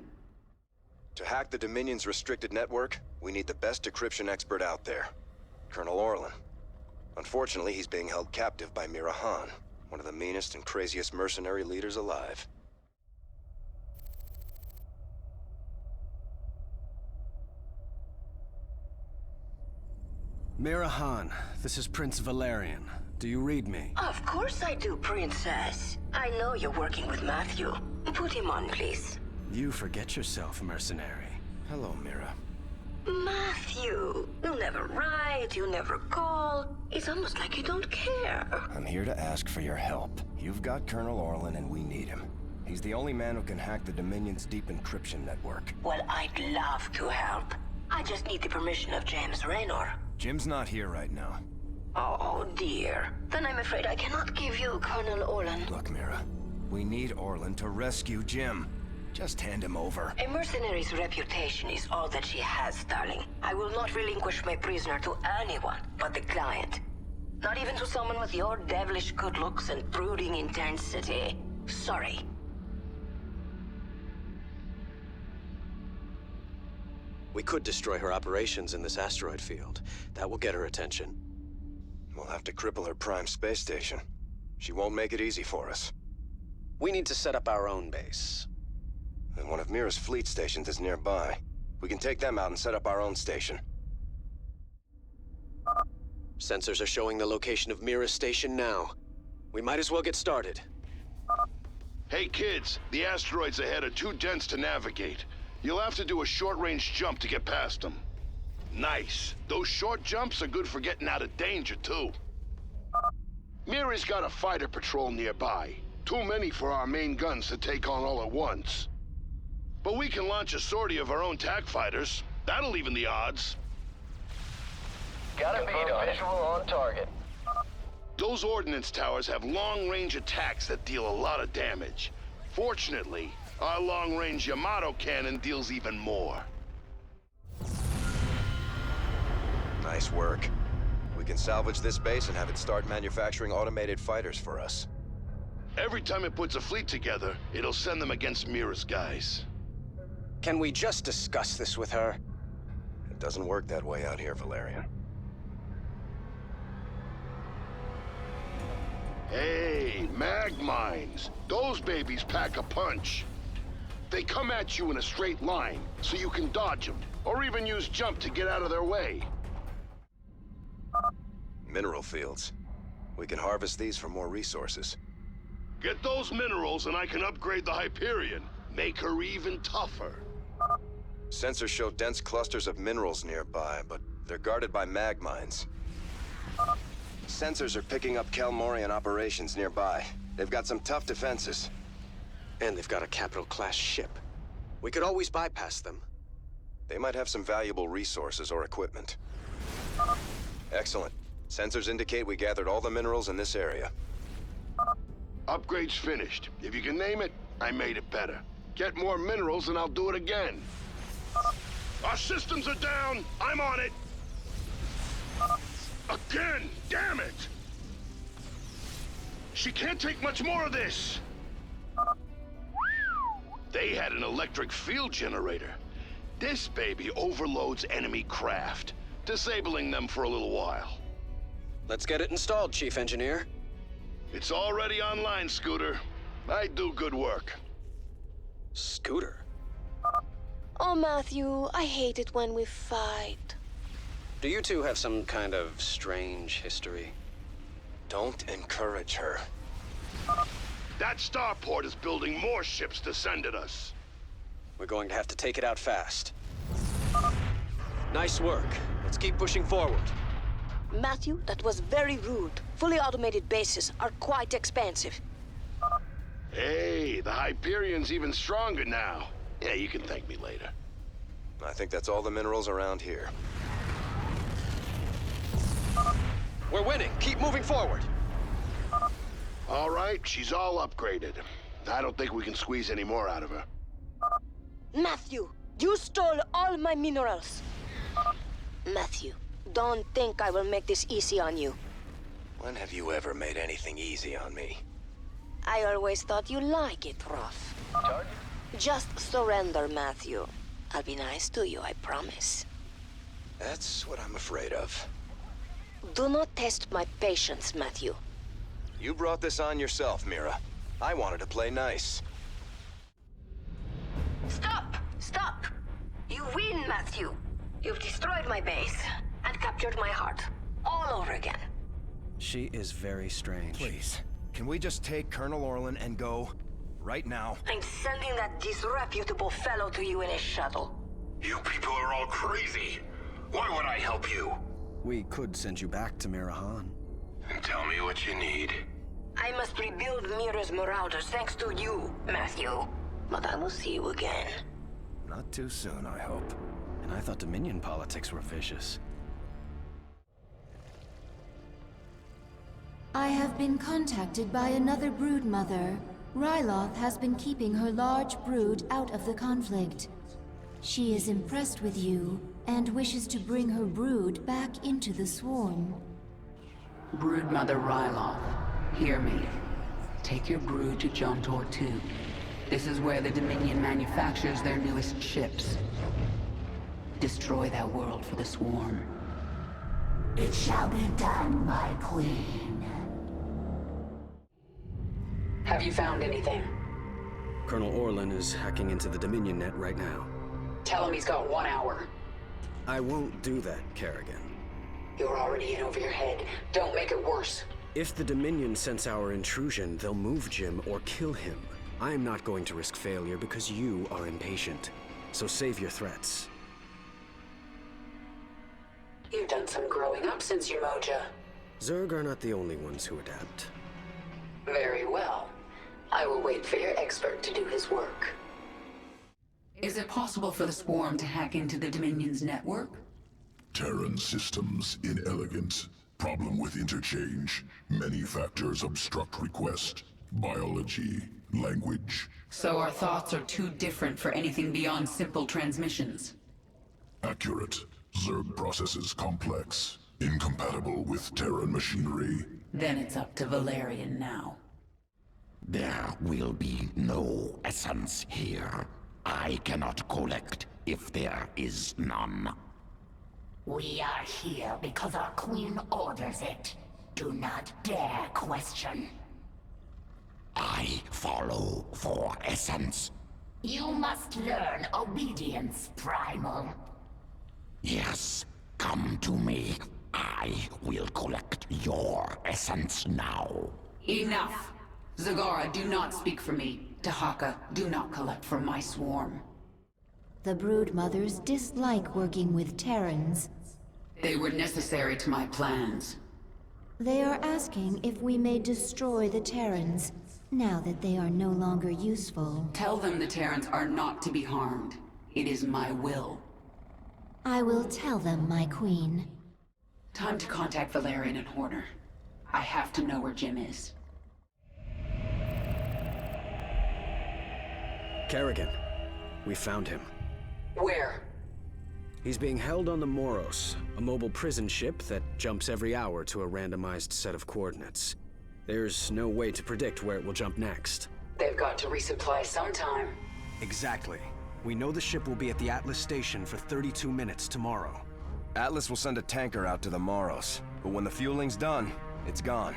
To hack the Dominion's restricted network, we need the best decryption expert out there. Colonel Orlan. Unfortunately, he's being held captive by Mira Han, one of the meanest and craziest mercenary leaders alive. Mira Han, this is Prince Valerian. Do you read me? Of course I do, Princess. I know you're working with Matthew. Put him on, please. You forget yourself, mercenary. Hello, Mira. Matthew, you never write, you never call. It's almost like you don't care. I'm here to ask for your help. You've got Colonel Orlan and we need him. He's the only man who can hack the Dominion's deep encryption network. Well, I'd love to help. I just need the permission of James Raynor. Jim's not here right now. Oh, dear. Then I'm afraid I cannot give you Colonel Orlan. Look, Mira, we need Orlan to rescue Jim. Just hand him over. A mercenary's reputation is all that she has, darling. I will not relinquish my prisoner to anyone but the client. Not even to someone with your devilish good looks and brooding intensity. Sorry. We could destroy her operations in this asteroid field. That will get her attention. We'll have to cripple her prime space station. She won't make it easy for us. We need to set up our own base. And one of Mira's fleet stations is nearby. We can take them out and set up our own station. Sensors are showing the location of Mira's station now. We might as well get started. Hey kids, the asteroids ahead are too dense to navigate. You'll have to do a short-range jump to get past them. Nice. Those short jumps are good for getting out of danger, too. Mira's got a fighter patrol nearby. Too many for our main guns to take on all at once. But we can launch a sortie of our own TAC fighters. That'll even the odds. Got a beat on visual on target. Those ordnance towers have long-range attacks that deal a lot of damage. Fortunately, our long-range Yamato cannon deals even more. Nice work. We can salvage this base and have it start manufacturing automated fighters for us. Every time it puts a fleet together, it'll send them against Mira's guys. Can we just discuss this with her? It doesn't work that way out here, Valerian. Hey, mag mines. Those babies pack a punch. They come at you in a straight line, so you can dodge them, or even use jump to get out of their way. Mineral fields. We can harvest these for more resources. Get those minerals and I can upgrade the Hyperion. Make her even tougher. Sensors show dense clusters of minerals nearby, but they're guarded by mag mines. Sensors are picking up Kelmorian operations nearby. They've got some tough defenses. And they've got a capital-class ship. We could always bypass them. They might have some valuable resources or equipment. Excellent. Sensors indicate we gathered all the minerals in this area. Upgrade's finished. If you can name it, I made it better. Get more minerals and I'll do it again. Our systems are down. I'm on it. Again, damn it! She can't take much more of this! They had an electric field generator. This baby overloads enemy craft, disabling them for a little while. Let's get it installed, Chief Engineer. It's already online, Scooter. I do good work. Scooter? Oh, Matthew, I hate it when we fight. Do you two have some kind of strange history? Don't encourage her. That starport is building more ships to send at us. We're going to have to take it out fast. Nice work. Let's keep pushing forward. Matthew, that was very rude. Fully automated bases are quite expensive. Hey, the Hyperion's even stronger now. Yeah, you can thank me later. I think that's all the minerals around here. We're winning. Keep moving forward. All right, she's all upgraded. I don't think we can squeeze any more out of her. Matthew, you stole all my minerals. Matthew, don't think I will make this easy on you. When have you ever made anything easy on me? I always thought you like it rough. Just surrender, Matthew. I'll be nice to you, I promise. That's what I'm afraid of. Do not test my patience, Matthew. You brought this on yourself, Mira. I wanted to play nice. Stop! Stop! You win, Matthew. You've destroyed my base and captured my heart. All over again. She is very strange. Please, can we just take Colonel Orlan and go? Right now. I'm sending that disreputable fellow to you in a shuttle. You people are all crazy. Why would I help you? We could send you back to Mirahan. And tell me what you need. I must rebuild Mira's marauders thanks to you, Matthew. But I will see you again. Not too soon, I hope. And I thought Dominion politics were vicious. I have been contacted by another brood mother. Ryloth has been keeping her large brood out of the conflict. She is impressed with you and wishes to bring her brood back into the swarm. Broodmother Ryloth, hear me. Take your brood to Jontor 2. This is where the Dominion manufactures their newest ships. Destroy that world for the Swarm. It shall be done, my queen. Have you found anything? Colonel Orlan is hacking into the Dominion net right now. Tell him he's got 1 hour. I won't do that, Paragon. You're already in over your head. Don't make it worse. If the Dominion sense our intrusion, they'll move Jim or kill him. I am not going to risk failure because you are impatient. So save your threats. You've done some growing up since your moja. Zerg are not the only ones who adapt. Very well. I will wait for your expert to do his work. Is it possible for the Swarm to hack into the Dominion's network? Terran systems inelegant. Problem with interchange. Many factors obstruct request. Biology, language. So our thoughts are too different for anything beyond simple transmissions. Accurate. Zerg processes complex. Incompatible with Terran machinery. Then it's up to Valerian now. There will be no essence here. I cannot collect if there is none. We are here because our queen orders it. Do not dare question. I follow for essence. You must learn obedience, Primal. Yes, come to me. I will collect your essence now. Enough! Zagara, do not speak for me. Tahaka, do not collect from my Swarm. The Broodmothers dislike working with Terrans. They were necessary to my plans. They are asking if we may destroy the Terrans, now that they are no longer useful. Tell them the Terrans are not to be harmed. It is my will. I will tell them, my queen. Time to contact Valerian and Horner. I have to know where Jim is. Paragon. We found him. Where? He's being held on the Moros, a mobile prison ship that jumps every hour to a randomized set of coordinates. There's no way to predict where it will jump next. They've got to resupply sometime. Exactly. We know the ship will be at the Atlas station for 32 minutes tomorrow. Atlas will send a tanker out to the Moros, but when the fueling's done, it's gone.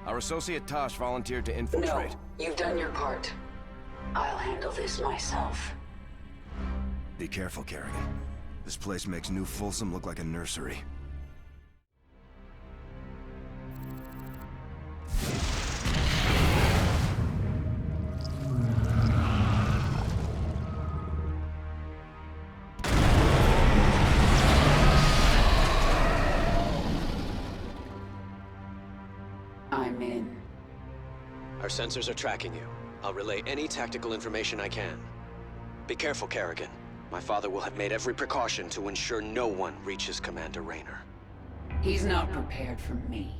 Our associate Tosh volunteered to infiltrate. No, you've done your part. I'll handle this myself. Be careful, Kerrigan. This place makes New Folsom look like a nursery. I'm in. Our sensors are tracking you. I'll relay any tactical information I can. Be careful, Kerrigan. My father will have made every precaution to ensure no one reaches Commander Raynor. He's not prepared for me.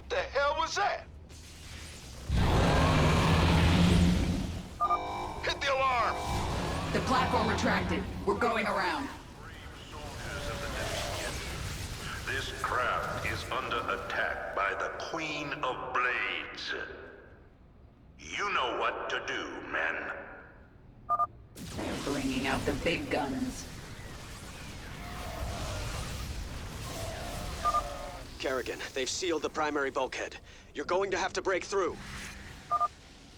The hell was that? Hit the alarm! The platform retracted. We're going around. This craft is under attack by the Queen of Blades. You know what to do, men. They're bringing out the big guns. Kerrigan, they've sealed the primary bulkhead. You're going to have to break through.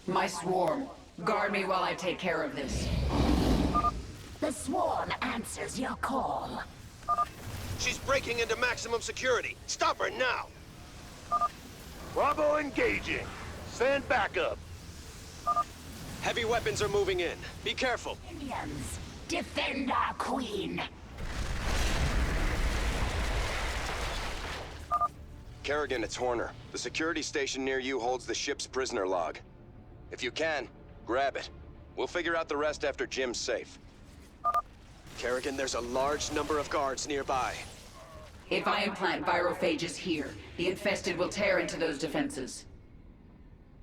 My Swarm, guard me while I take care of this. The Swarm answers your call. She's breaking into maximum security. Stop her now! Bravo engaging. Send backup. Heavy weapons are moving in. Be careful. Indians, defend our queen. Kerrigan, it's Horner. The security station near you holds the ship's prisoner log. If you can, grab it. We'll figure out the rest after Jim's safe. Kerrigan, there's a large number of guards nearby. If I implant virophages here, the infested will tear into those defenses.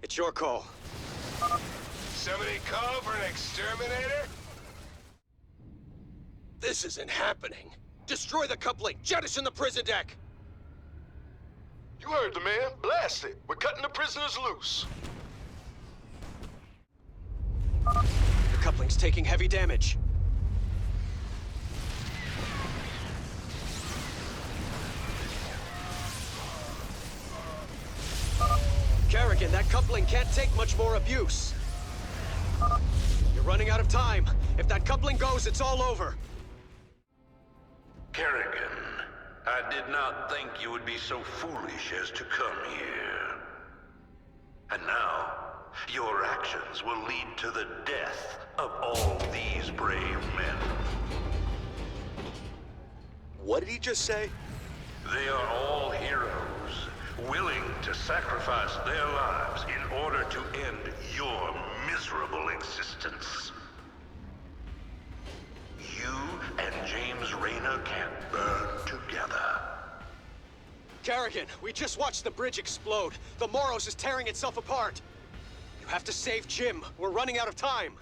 It's your call. Somebody call for an exterminator? This isn't happening. Destroy the coupling! Jettison the prison deck! You heard the man. Blast it. We're cutting the prisoners loose. The coupling's taking heavy damage. Kerrigan, that coupling can't take much more abuse. You're running out of time. If that coupling goes, it's all over. Kerrigan, I did not think you would be so foolish as to come here. And now, your actions will lead to the death of all these brave men. What did he just say? They are all heroes, willing to sacrifice their lives in order to end your miserable existence. You and James Rayner can burn together. Kerrigan, we just watched the bridge explode. The Moros is tearing itself apart. You have to save Jim. We're running out of time.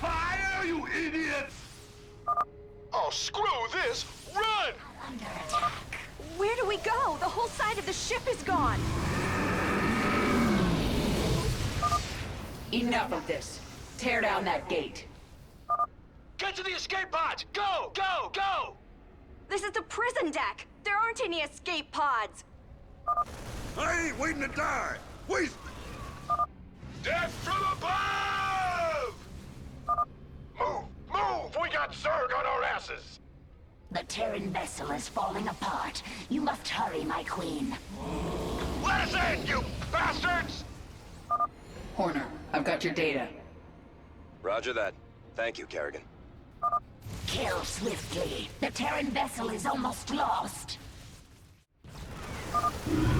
Fire, you idiots! Oh, screw this! Run! Under attack. Where do we go? The whole side of the ship is gone. Enough of this. Tear down that gate. Get to the escape pods! Go! Go! Go! This is the prison deck. There aren't any escape pods. I ain't waiting to die! Waste me! Death from above! Move! Move! We got Zerg on our asses! The Terran vessel is falling apart. You must hurry, my queen. Let us in, you bastards! Horner, I've got your data. Roger that. Thank you, Kerrigan. Kill swiftly. The Terran vessel is almost lost.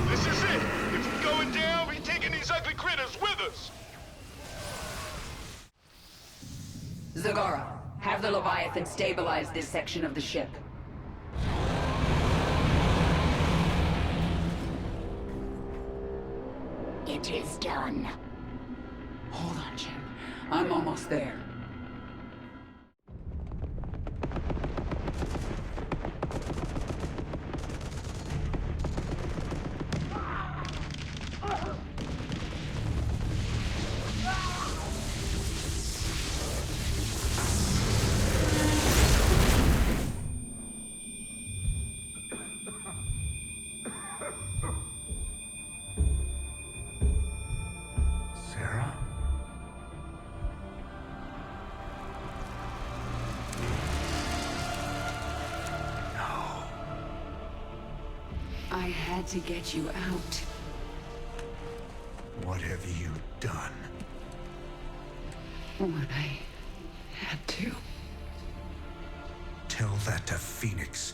This is it! If we're going down, we're taking these ugly critters with us! Zagara, have the Leviathan stabilize this section of the ship. It is done. Hold on, Jim. I'm almost there. Sarah? No. I had to get you out. What have you done? What I had to. Tell that to Phoenix.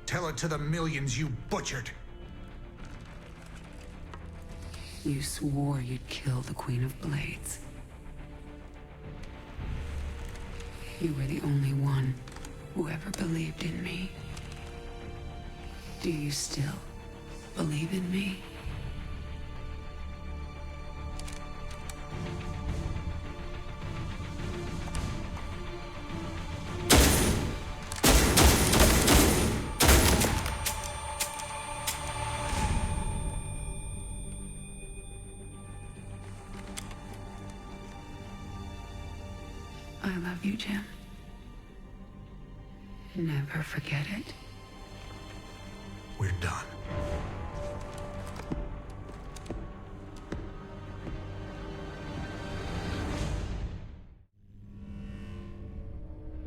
Tell it to the millions you butchered. You swore you'd kill the Queen of Blades. You were the only one who ever believed in me. Do you still believe in me? I love you, Jim. Never forget it. We're done.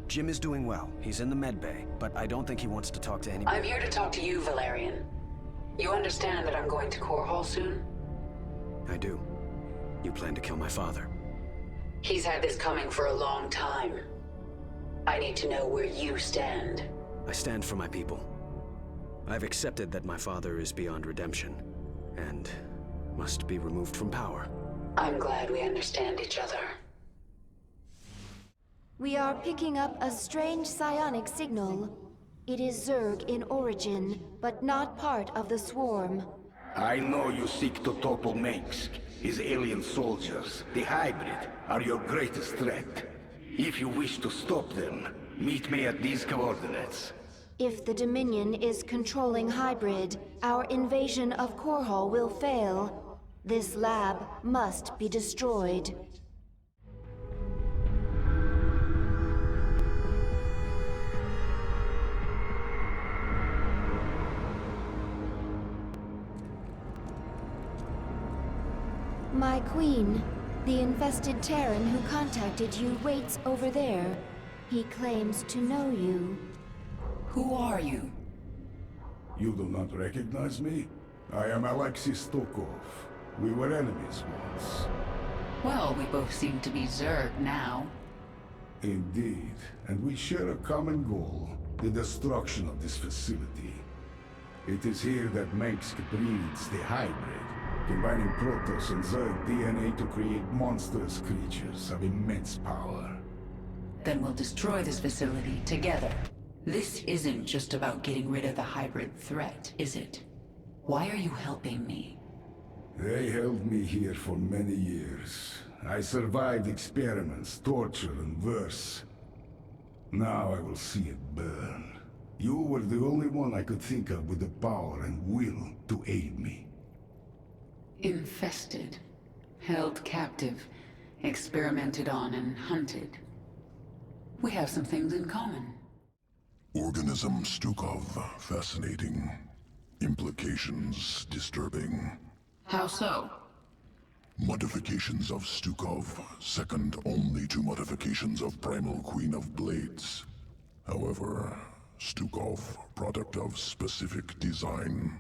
Jim is doing well. He's in the med bay, but I don't think he wants to talk to anyone. I'm here to talk to you, Valerian. You understand that I'm going to Core Hall soon? I do. You plan to kill my father. He's had this coming for a long time. I need to know where you stand. I stand for my people. I've accepted that my father is beyond redemption, and must be removed from power. I'm glad we understand each other. We are picking up a strange psionic signal. It is Zerg in origin, but not part of the swarm. I know you seek to topple Mengsk. His alien soldiers, the hybrid, are your greatest threat. If you wish to stop them, meet me at these coordinates. If the Dominion is controlling hybrid, our invasion of Core Hall will fail. This lab must be destroyed. My queen, the infested Terran who contacted you waits over there. He claims to know you. Who are you? You do not recognize me? I am Alexei Stokov. We were enemies once. Well, we both seem to be Zerg now. Indeed, and we share a common goal, the destruction of this facility. It is here that Mengsk breeds the hybrid, combining Protoss and Zerg DNA to create monstrous creatures of immense power. Then we'll destroy this facility together. This isn't just about getting rid of the hybrid threat, is it? Why are you helping me? They held me here for many years. I survived experiments, torture, and worse. Now I will see it burn. You were the only one I could think of with the power and will to aid me. Infested. Held captive. Experimented on and hunted. We have some things in common. Organism Stukov, fascinating. Implications disturbing. How so? Modifications of Stukov, second only to modifications of Primal Queen of Blades. However, Stukov, product of specific design.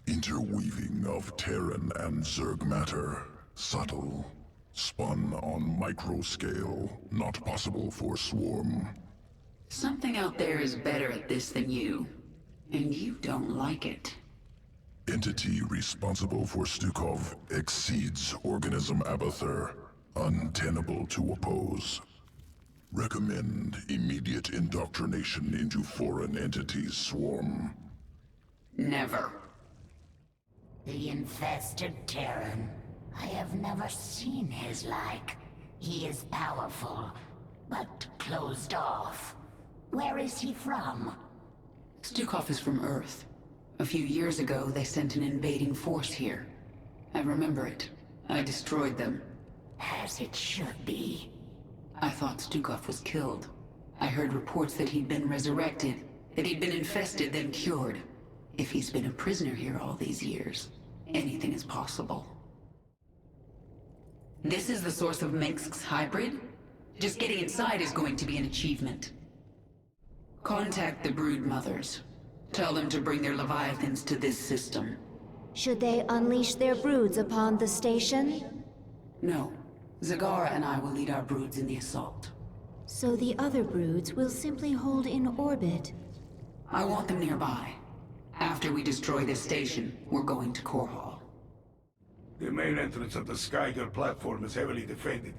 Interweaving of Terran and Zerg matter. Subtle. Spun on micro scale. Not possible for Swarm. Something out there is better at this than you. And you don't like it. Entity responsible for Stukov exceeds Organism Abathur. Untenable to oppose. Recommend immediate indoctrination into foreign entities, Swarm. Never. The infested Terran. I have never seen his like. He is powerful, but closed off. Where is he from? Stukov is from Earth. A few years ago, they sent an invading force here. I remember it. I destroyed them. As it should be. I thought Stukov was killed. I heard reports that he'd been resurrected, that he'd been infested, then cured. If he's been a prisoner here all these years, anything is possible. This is the source of Mengsk's hybrid? Just getting inside is going to be an achievement. Contact the brood mothers. Tell them to bring their leviathans to this system. Should they unleash their broods upon the station? No. Zagara and I will lead our broods in the assault. So the other broods will simply hold in orbit? I want them nearby. After we destroy this station, we're going to Core Hall. The main entrance of the Skyger platform is heavily defended.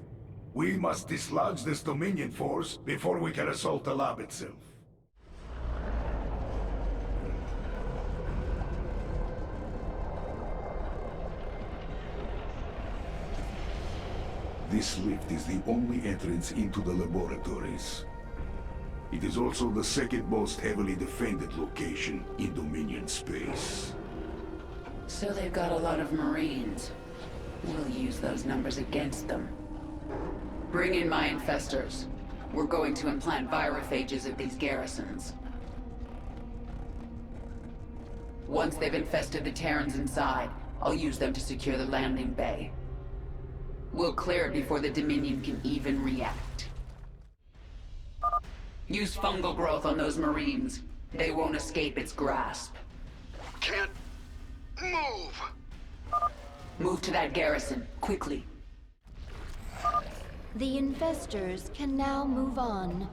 We must dislodge this Dominion force before we can assault the lab itself. This lift is the only entrance into the laboratories. It is also the second most heavily defended location in Dominion space. So they've got a lot of Marines. We'll use those numbers against them. Bring in my infestors. We're going to implant virophages at these garrisons. Once they've infested the Terrans inside, I'll use them to secure the landing bay. We'll clear it before the Dominion can even react. Use fungal growth on those Marines. They won't escape its grasp. Can't move! Move to that garrison, quickly. The infestors can now move on.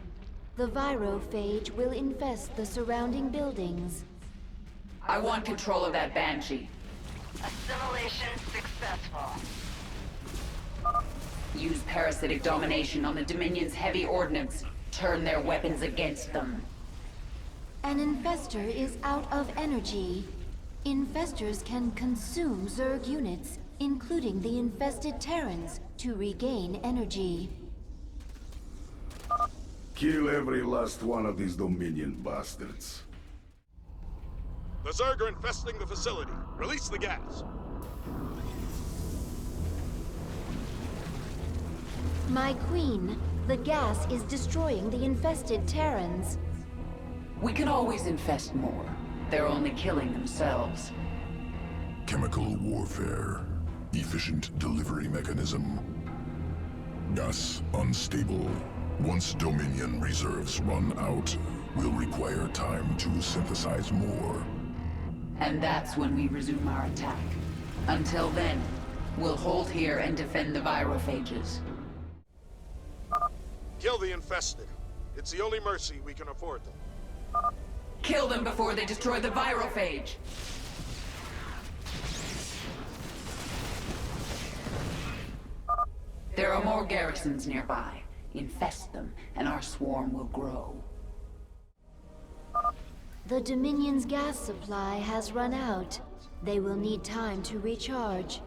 The virophage will infest the surrounding buildings. I want control of that Banshee. Assimilation successful. Use parasitic domination on the Dominion's heavy ordnance. Turn their weapons against them. An infestor is out of energy. Infestors can consume Zerg units, including the infested Terrans, to regain energy. Kill every last one of these Dominion bastards. The Zerg are infesting the facility. Release the gas. My queen, the gas is destroying the infested Terrans. We can always infest more. They're only killing themselves. Chemical warfare. Efficient delivery mechanism. Gas unstable. Once Dominion reserves run out, we'll require time to synthesize more. And that's when we resume our attack. Until then, we'll hold here and defend the virophages. Kill the infested. It's the only mercy we can afford them. Kill them before they destroy the virophage! There are more garrisons nearby. Infest them, and our swarm will grow. The Dominion's gas supply has run out. They will need time to recharge.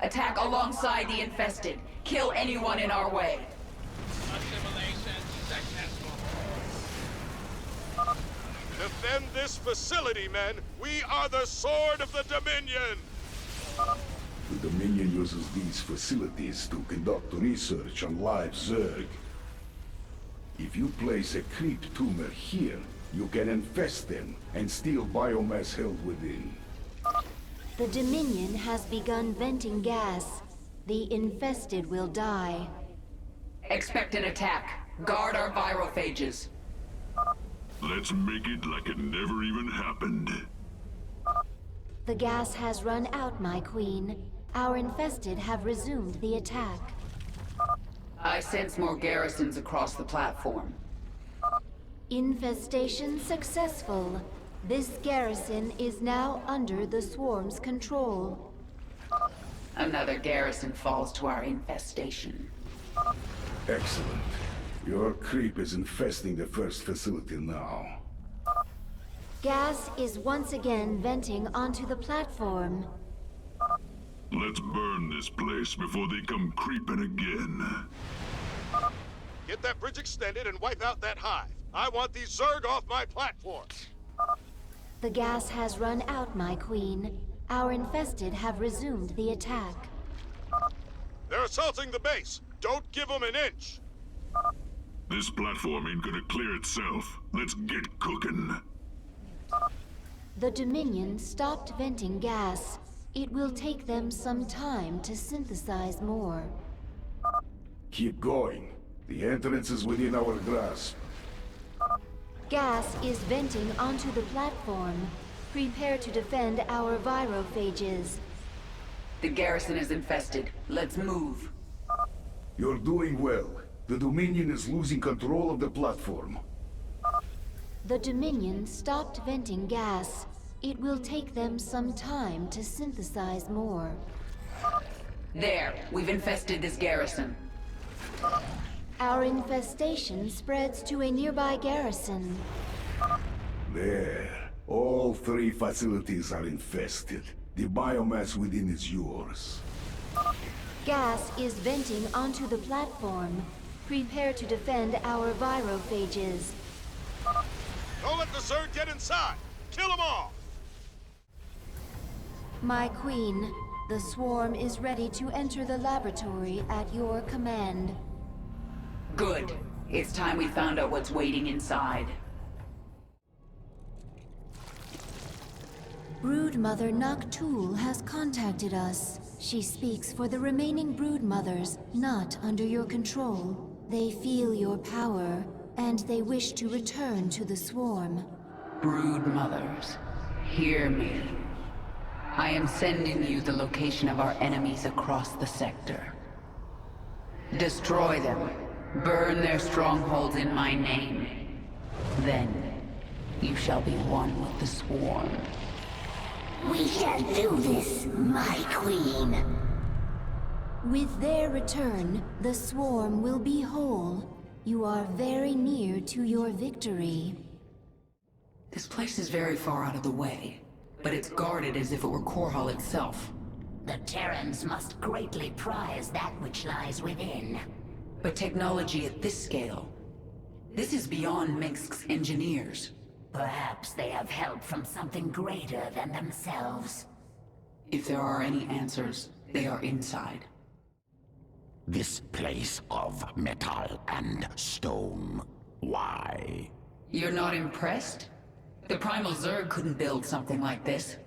Attack alongside the infested. Kill anyone in our way. Assimilation successful. Defend this facility, men! We are the sword of the Dominion! The Dominion uses these facilities to conduct research on live Zerg. If you place a creep tumor here, you can infest them and steal biomass held within. The Dominion has begun venting gas. The infested will die. Expect an attack. Guard our virophages. Let's make it like it never even happened. The gas has run out, my queen. Our infested have resumed the attack. I sense more garrisons across the platform. Infestation successful. This garrison is now under the swarm's control. Another garrison falls to our infestation. Excellent. Your creep is infesting the first facility now. Gas is once again venting onto the platform. Let's burn this place before they come creeping again. Get that bridge extended and wipe out that hive. I want these Zerg off my platform. The gas has run out, my queen. Our infested have resumed the attack. They're assaulting the base. Don't give them an inch. This platform ain't gonna clear itself. Let's get cooking. The Dominion stopped venting gas. It will take them some time to synthesize more. Keep going. The entrance is within our grasp. Gas is venting onto the platform. Prepare to defend our virophages. The garrison is infested. Let's move. You're doing well. The Dominion is losing control of the platform. The Dominion stopped venting gas. It will take them some time to synthesize more. There, we've infested this garrison. Our infestation spreads to a nearby garrison. There. All three facilities are infested. The biomass within is yours. Gas is venting onto the platform. Prepare to defend our virophages. Don't let the Zerg get inside! Kill them all! My queen, the swarm is ready to enter the laboratory at your command. Good. It's time we found out what's waiting inside. Broodmother Noctul has contacted us. She speaks for the remaining broodmothers not under your control. They feel your power, and they wish to return to the swarm. Broodmothers, hear me. I am sending you the location of our enemies across the sector. Destroy them. Burn their strongholds in my name. Then, you shall be one with the swarm. We shall do this, my queen. With their return, the swarm will be whole. You are very near to your victory. This place is very far out of the way, but it's guarded as if it were Korhal itself. The Terrans must greatly prize that which lies within. But technology at this scale, this is beyond Minsk's engineers. Perhaps they have help from something greater than themselves. If there are any answers, they are inside. This place of metal and stone. Why? You're not impressed? The Primal Zerg couldn't build something like this.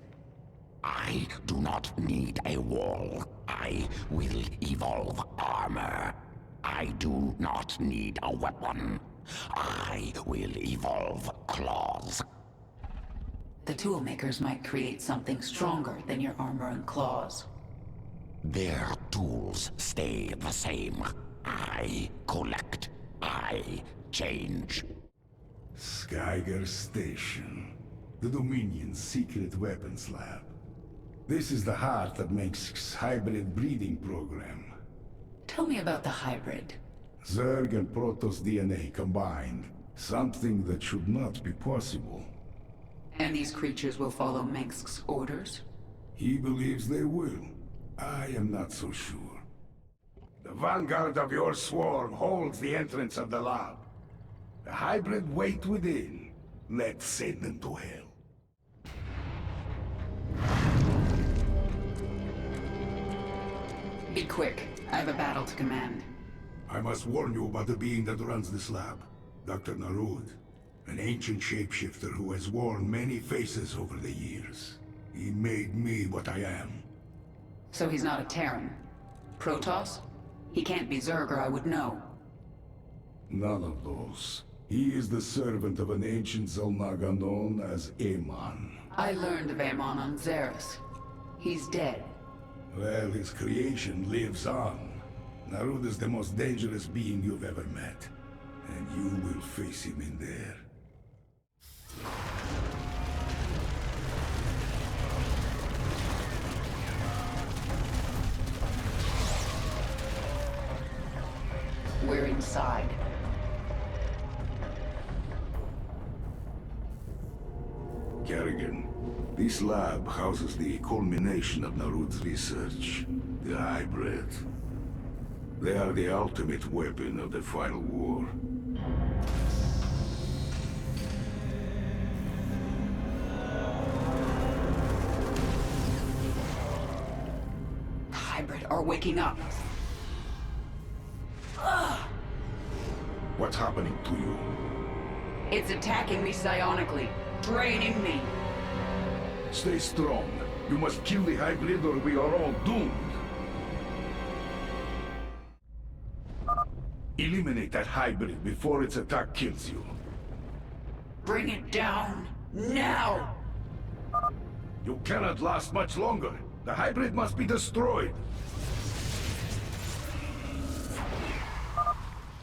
I do not need a wall. I will evolve armor. I do not need a weapon. I will evolve claws. The toolmakers might create something stronger than your armor and claws. Their tools stay the same. I collect. I change. Skyger Station. The Dominion's secret weapons lab. This is the heart of Mengsk's hybrid breeding program. Tell me about the hybrid. Zerg and Protoss DNA combined. Something that should not be possible. And these creatures will follow Mengsk's orders? He believes they will. I am not so sure. The vanguard of your swarm holds the entrance of the lab. The hybrid wait within. Let's send them to hell. Be quick. I have a battle to command. I must warn you about the being that runs this lab. Dr. Narud. An ancient shapeshifter who has worn many faces over the years. He made me what I am. So he's not a Terran? Protoss? He can't be Zerg or I would know. None of those. He is the servant of an ancient Zelnaga known as Amon. I learned of Amon on Xeris. He's dead. Well, his creation lives on. Narud is the most dangerous being you've ever met. And you will face him in there. We're inside. Kerrigan, this lab houses the culmination of Narud's research. The hybrid. They are the ultimate weapon of the final war. The hybrid are waking up. What's happening to you? It's attacking me psionically, draining me. Stay strong. You must kill the hybrid or we are all doomed. Eliminate that hybrid before its attack kills you. Bring it down, now! You cannot last much longer. The hybrid must be destroyed.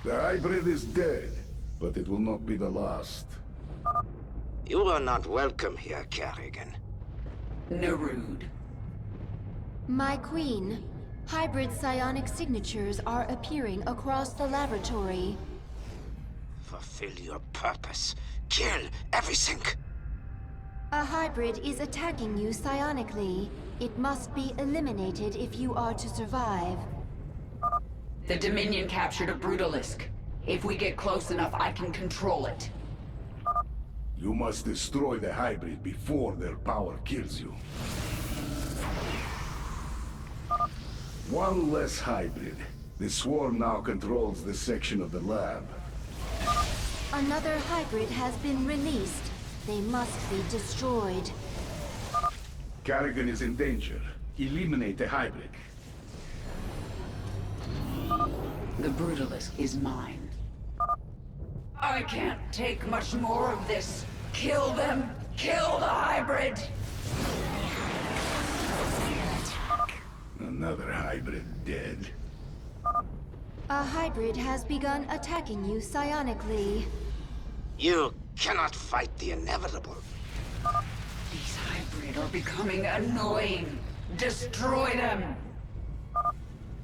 The hybrid is dead, but it will not be the last. You are not welcome here, Kerrigan. Narud. My queen, hybrid psionic signatures are appearing across the laboratory. Fulfill your purpose. Kill everything! A hybrid is attacking you psionically. It must be eliminated if you are to survive. The Dominion captured a Brutalisk. If we get close enough, I can control it. You must destroy the hybrid before their power kills you. One less hybrid. The swarm now controls this section of the lab. Another hybrid has been released. They must be destroyed. Kerrigan is in danger. Eliminate the hybrid. The Brutalisk is mine. I can't take much more of this. Kill them! Kill the hybrid! Another hybrid dead. A hybrid has begun attacking you psionically. You cannot fight the inevitable. These hybrid are becoming annoying. Destroy them!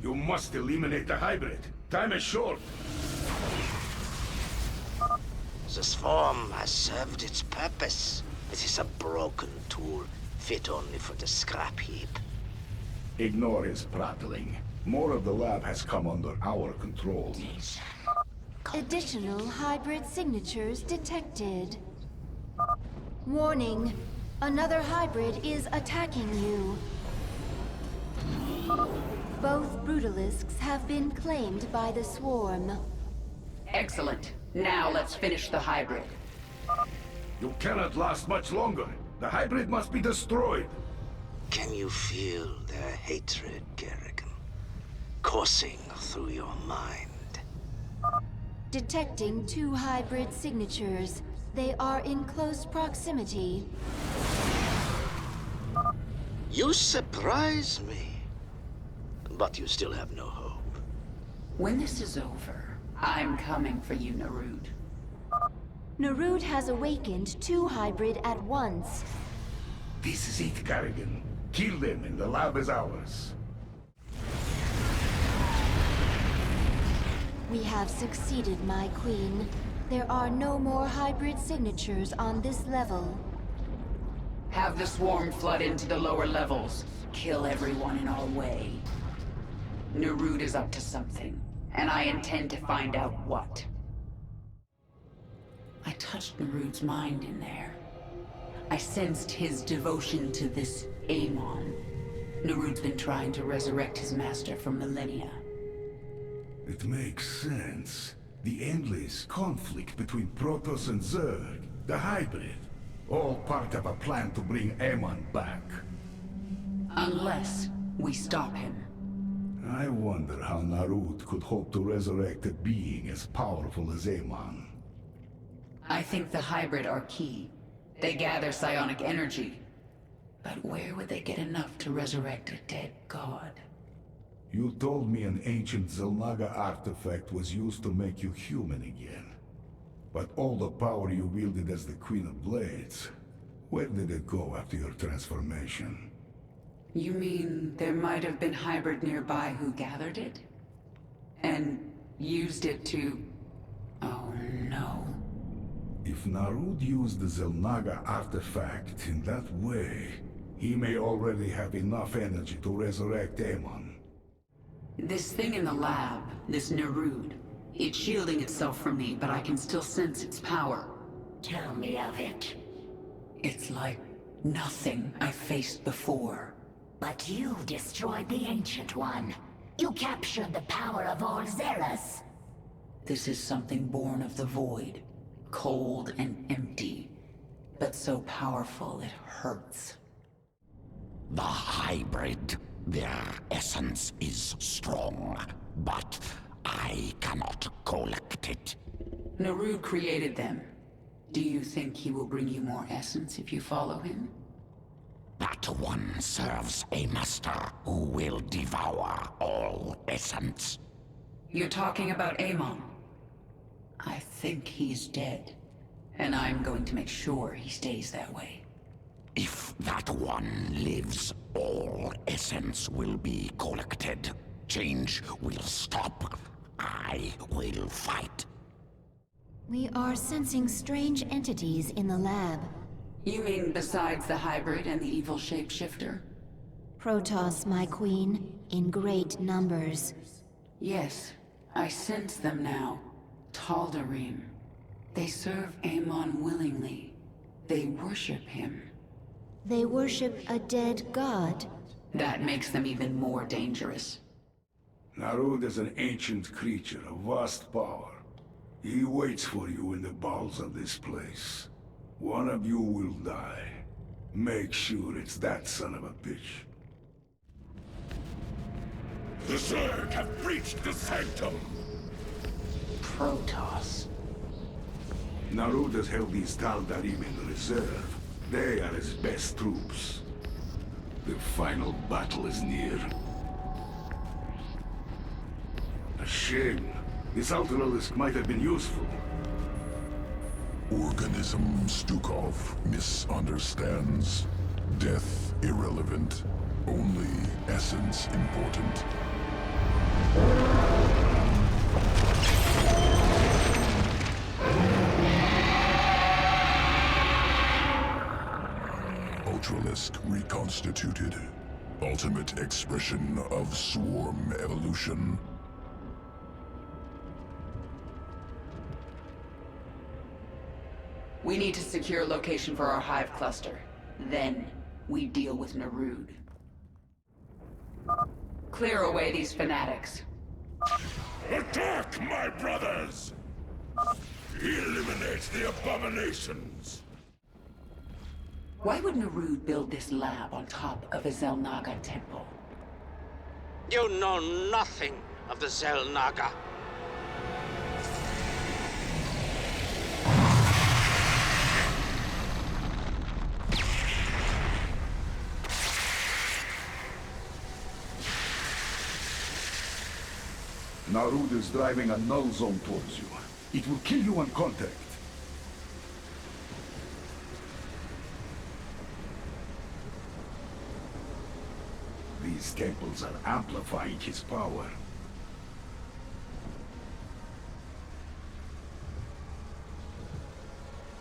You must eliminate the hybrid. Time is short. The swarm has served its purpose. It is a broken tool, fit only for the scrap heap. Ignore his prattling. More of the lab has come under our control. Additional hybrid signatures detected. Warning. Another hybrid is attacking you. Both Brutalisks have been claimed by the swarm. Excellent. Now let's finish the hybrid. You cannot last much longer. The hybrid must be destroyed. Can you feel their hatred, Kerrigan, coursing through your mind? Detecting 2 hybrid signatures. They are in close proximity. You surprise me. But you still have no hope. When this is over, I'm coming for you, Narud. Narud has awakened 2 hybrid at once. This is it, Kerrigan. Kill them and the lab is ours. We have succeeded, my queen. There are no more hybrid signatures on this level. Have the swarm flood into the lower levels. Kill everyone in our way. Narud is up to something, and I intend to find out what. I touched Narud's mind in there. I sensed his devotion to this Amon. Narud's been trying to resurrect his master for millennia. It makes sense. The endless conflict between Protoss and Zerg, the hybrid, all part of a plan to bring Amon back. Unless we stop him. I wonder how Narud could hope to resurrect a being as powerful as Amon. I think the hybrid are key. They gather psionic energy. But where would they get enough to resurrect a dead god? You told me an ancient Zelnaga artifact was used to make you human again. But all the power you wielded as the Queen of Blades, where did it go after your transformation? You mean there might have been hybrid nearby who gathered it? And used it to... Oh no. If Narud used the Zelnaga artifact in that way, he may already have enough energy to resurrect Amon. This thing in the lab, this Narud, it's shielding itself from me, but I can still sense its power. Tell me of it. It's like nothing I've faced before. But you destroyed the Ancient One. You captured the power of all Zeras. This is something born of the void. Cold and empty. But so powerful it hurts. The hybrid, their essence is strong, but I cannot collect it. Narud created them. Do you think he will bring you more essence if you follow him? That one serves a master who will devour all essence. You're talking about Amon. I think he's dead. And I'm going to make sure he stays that way. If that one lives, all essence will be collected. Change will stop. I will fight. We are sensing strange entities in the lab. You mean besides the hybrid and the evil shapeshifter? Protoss, my queen, in great numbers. Yes, I sense them now. Tal'Darim. They serve Amon willingly. They worship him. They worship a dead god. That makes them even more dangerous. Narud is an ancient creature of vast power. He waits for you in the bowels of this place. One of you will die. Make sure it's that son of a bitch. The Zerg have breached the sanctum! Protoss. Narud has held these Tal'Darim in reserve. They are his best troops. The final battle is near. A shame. This Ultralisk might have been useful. Organism Stukov misunderstands. Death irrelevant. Only essence important. Ultralisk reconstituted. Ultimate expression of swarm evolution. We need to secure location for our hive cluster. Then, we deal with Narud. Clear away these fanatics. Attack, my brothers! Eliminate the abominations! Why would Narud build this lab on top of a Xel'Naga temple? You know nothing of the Xel'Naga. Narud is driving a null zone towards you. It will kill you on contact. These temples are amplifying his power.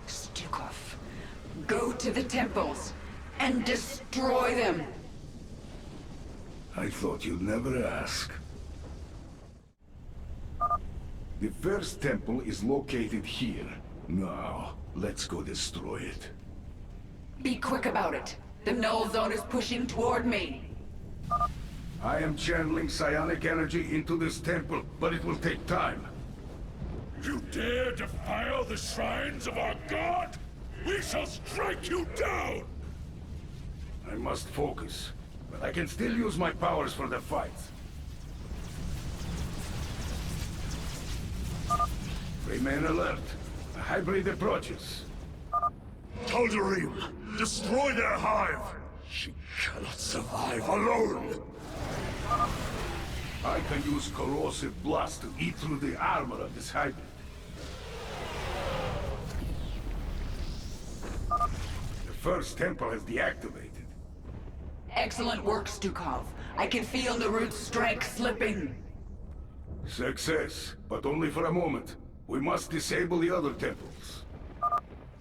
Stukov, go to the temples and destroy them! I thought you'd never ask. The first temple is located here. Now, let's go destroy it. Be quick about it. The null zone is pushing toward me. I am channeling psionic energy into this temple, but it will take time. You dare defile the shrines of our god? We shall strike you down! I must focus, but I can still use my powers for the fight. Remain alert. A hybrid approaches. Tal'Darim, destroy their hive! She cannot survive alone! I can use corrosive blast to eat through the armor of this hybrid. The first temple has deactivated. Excellent work, Stukov. I can feel Narud's strength slipping. Success, but only for a moment. We must disable the other temples.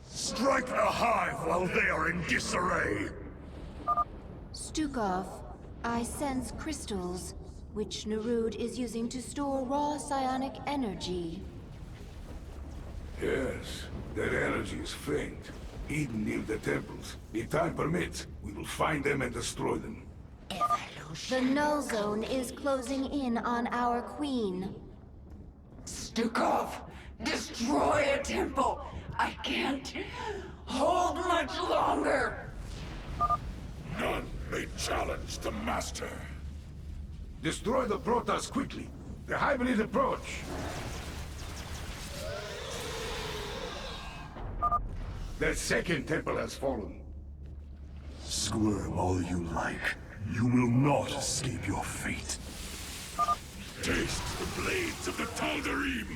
Strike the hive while they are in disarray! Stukov, I sense crystals, which Narud is using to store raw psionic energy. Yes, that energy is faint, hidden near the temples. If time permits, we will find them and destroy them. The null zone is closing in on our queen. Stukov, destroy a temple! I can't hold much longer! None may challenge the Master. Destroy the Protoss quickly. The hybrid approach. The second temple has fallen. Squirm all you like. You will not escape your fate. Taste the blades of the Tal'Darim!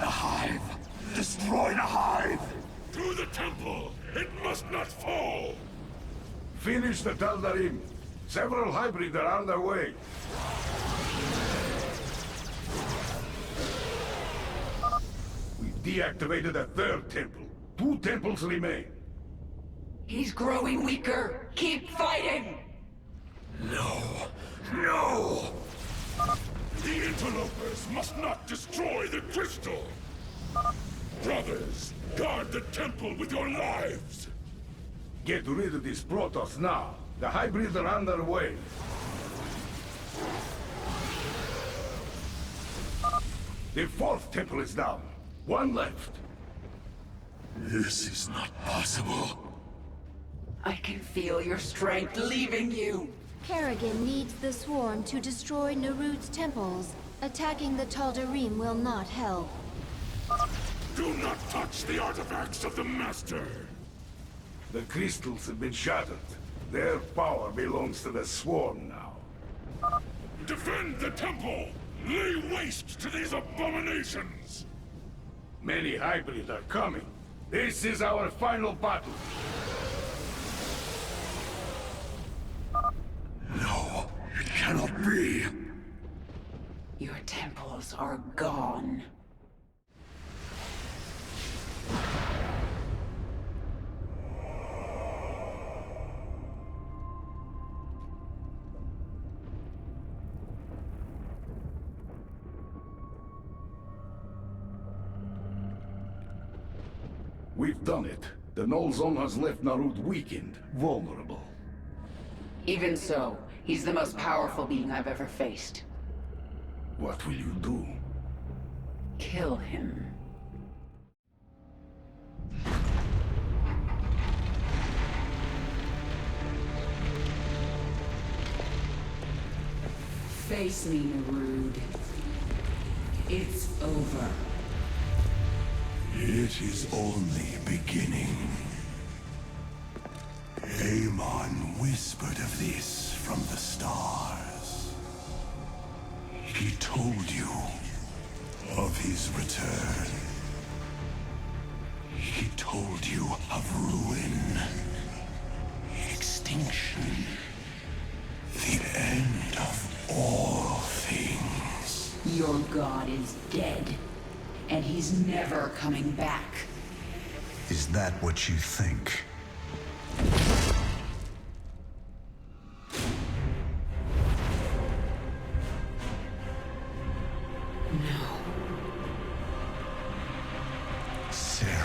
The Hive! Destroy the Hive! To the temple! It must not fall! Finish the Tal'Darim. Several hybrids are on their way. We've deactivated a third temple. 2 temples remain. He's growing weaker. Keep fighting! No! No! The interlopers must not destroy the crystal! Brothers, guard the temple with your lives! Get rid of these Protoss now. The hybrids are on their way. The 4th temple is down. 1 left. This is not possible. I can feel your strength leaving you. Paragon needs the swarm to destroy Narud's temples. Attacking the Tal'Darim will not help. Do not touch the artifacts of the Master! The crystals have been shattered. Their power belongs to the swarm now. Defend the temple! Lay waste to these abominations! Many hybrids are coming. This is our final battle. No, it cannot be! Your temples are gone. We've done it. The null zone has left Narud weakened, vulnerable. Even so, he's the most powerful being I've ever faced. What will you do? Kill him. Face me, Narud. It's over. It is only beginning. Amon whispered of this from the stars. He told you of his return. He told you of ruin, extinction, the end of all things. Your god is dead, and he's never coming back. Is that what you think? No. Sarah.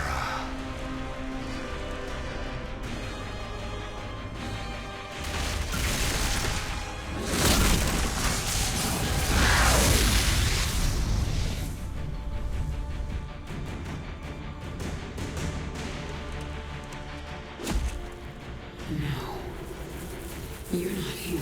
No. You're not him.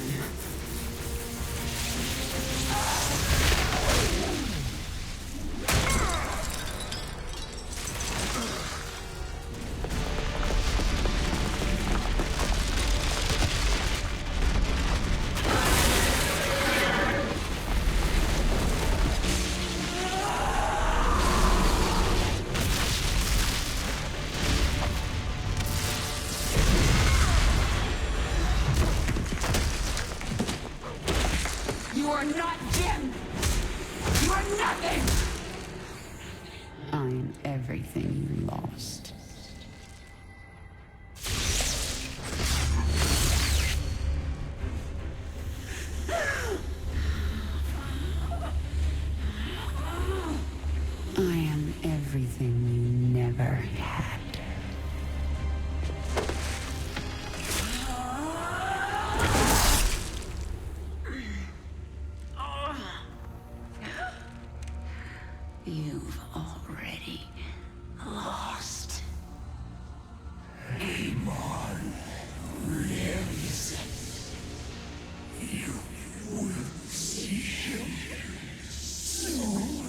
You are not Jim! You are nothing! I'm everything you lost. I am everything you never had. You've already lost. Amon lives. You will see him soon.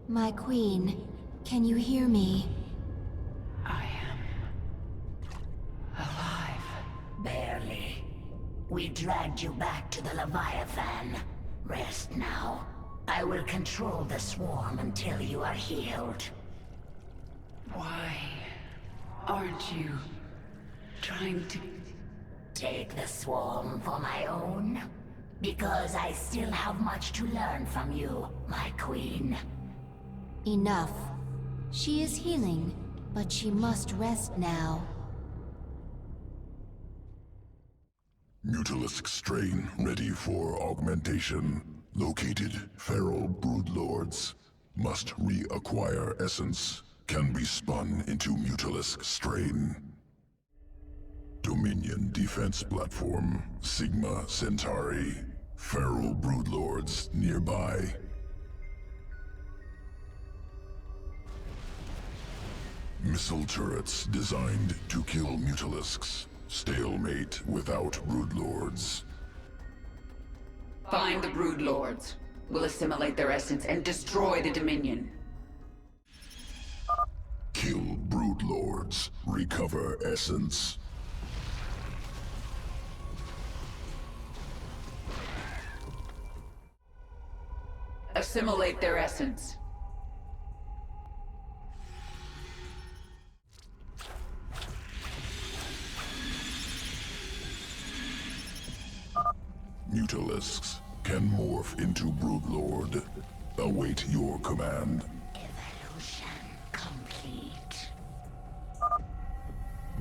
My queen, can you hear me? I am alive. Barely. We dragged you back to the Leviathan. Rest now. I will control the swarm until you are healed. Why aren't you trying to... Take the swarm for my own? Because I still have much to learn from you, my queen. Enough. She is healing, but she must rest now. Mutalisk strain ready for augmentation. Located feral broodlords. Must reacquire essence. Can be spun into Mutalisk strain. Dominion defense platform. Sigma Centauri. Feral broodlords nearby. Missile turrets designed to kill Mutalisks. Stalemate without broodlords. Find the broodlords. We'll assimilate their essence and destroy the Dominion. Kill broodlords. Recover essence. Assimilate their essence. Mutalisks can morph into broodlord. Await your command. Evolution complete.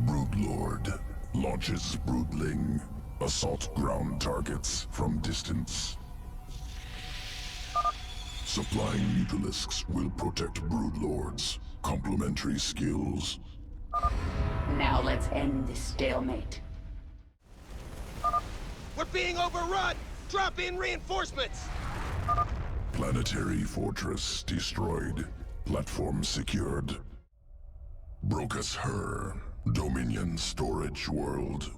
Broodlord launches broodling. Assault ground targets from distance. Supplying Mutalisks will protect broodlords. Complementary skills. Now let's end this stalemate. We're being overrun! Drop in reinforcements! Planetary fortress destroyed. Platform secured. Brocus Her, Dominion storage world.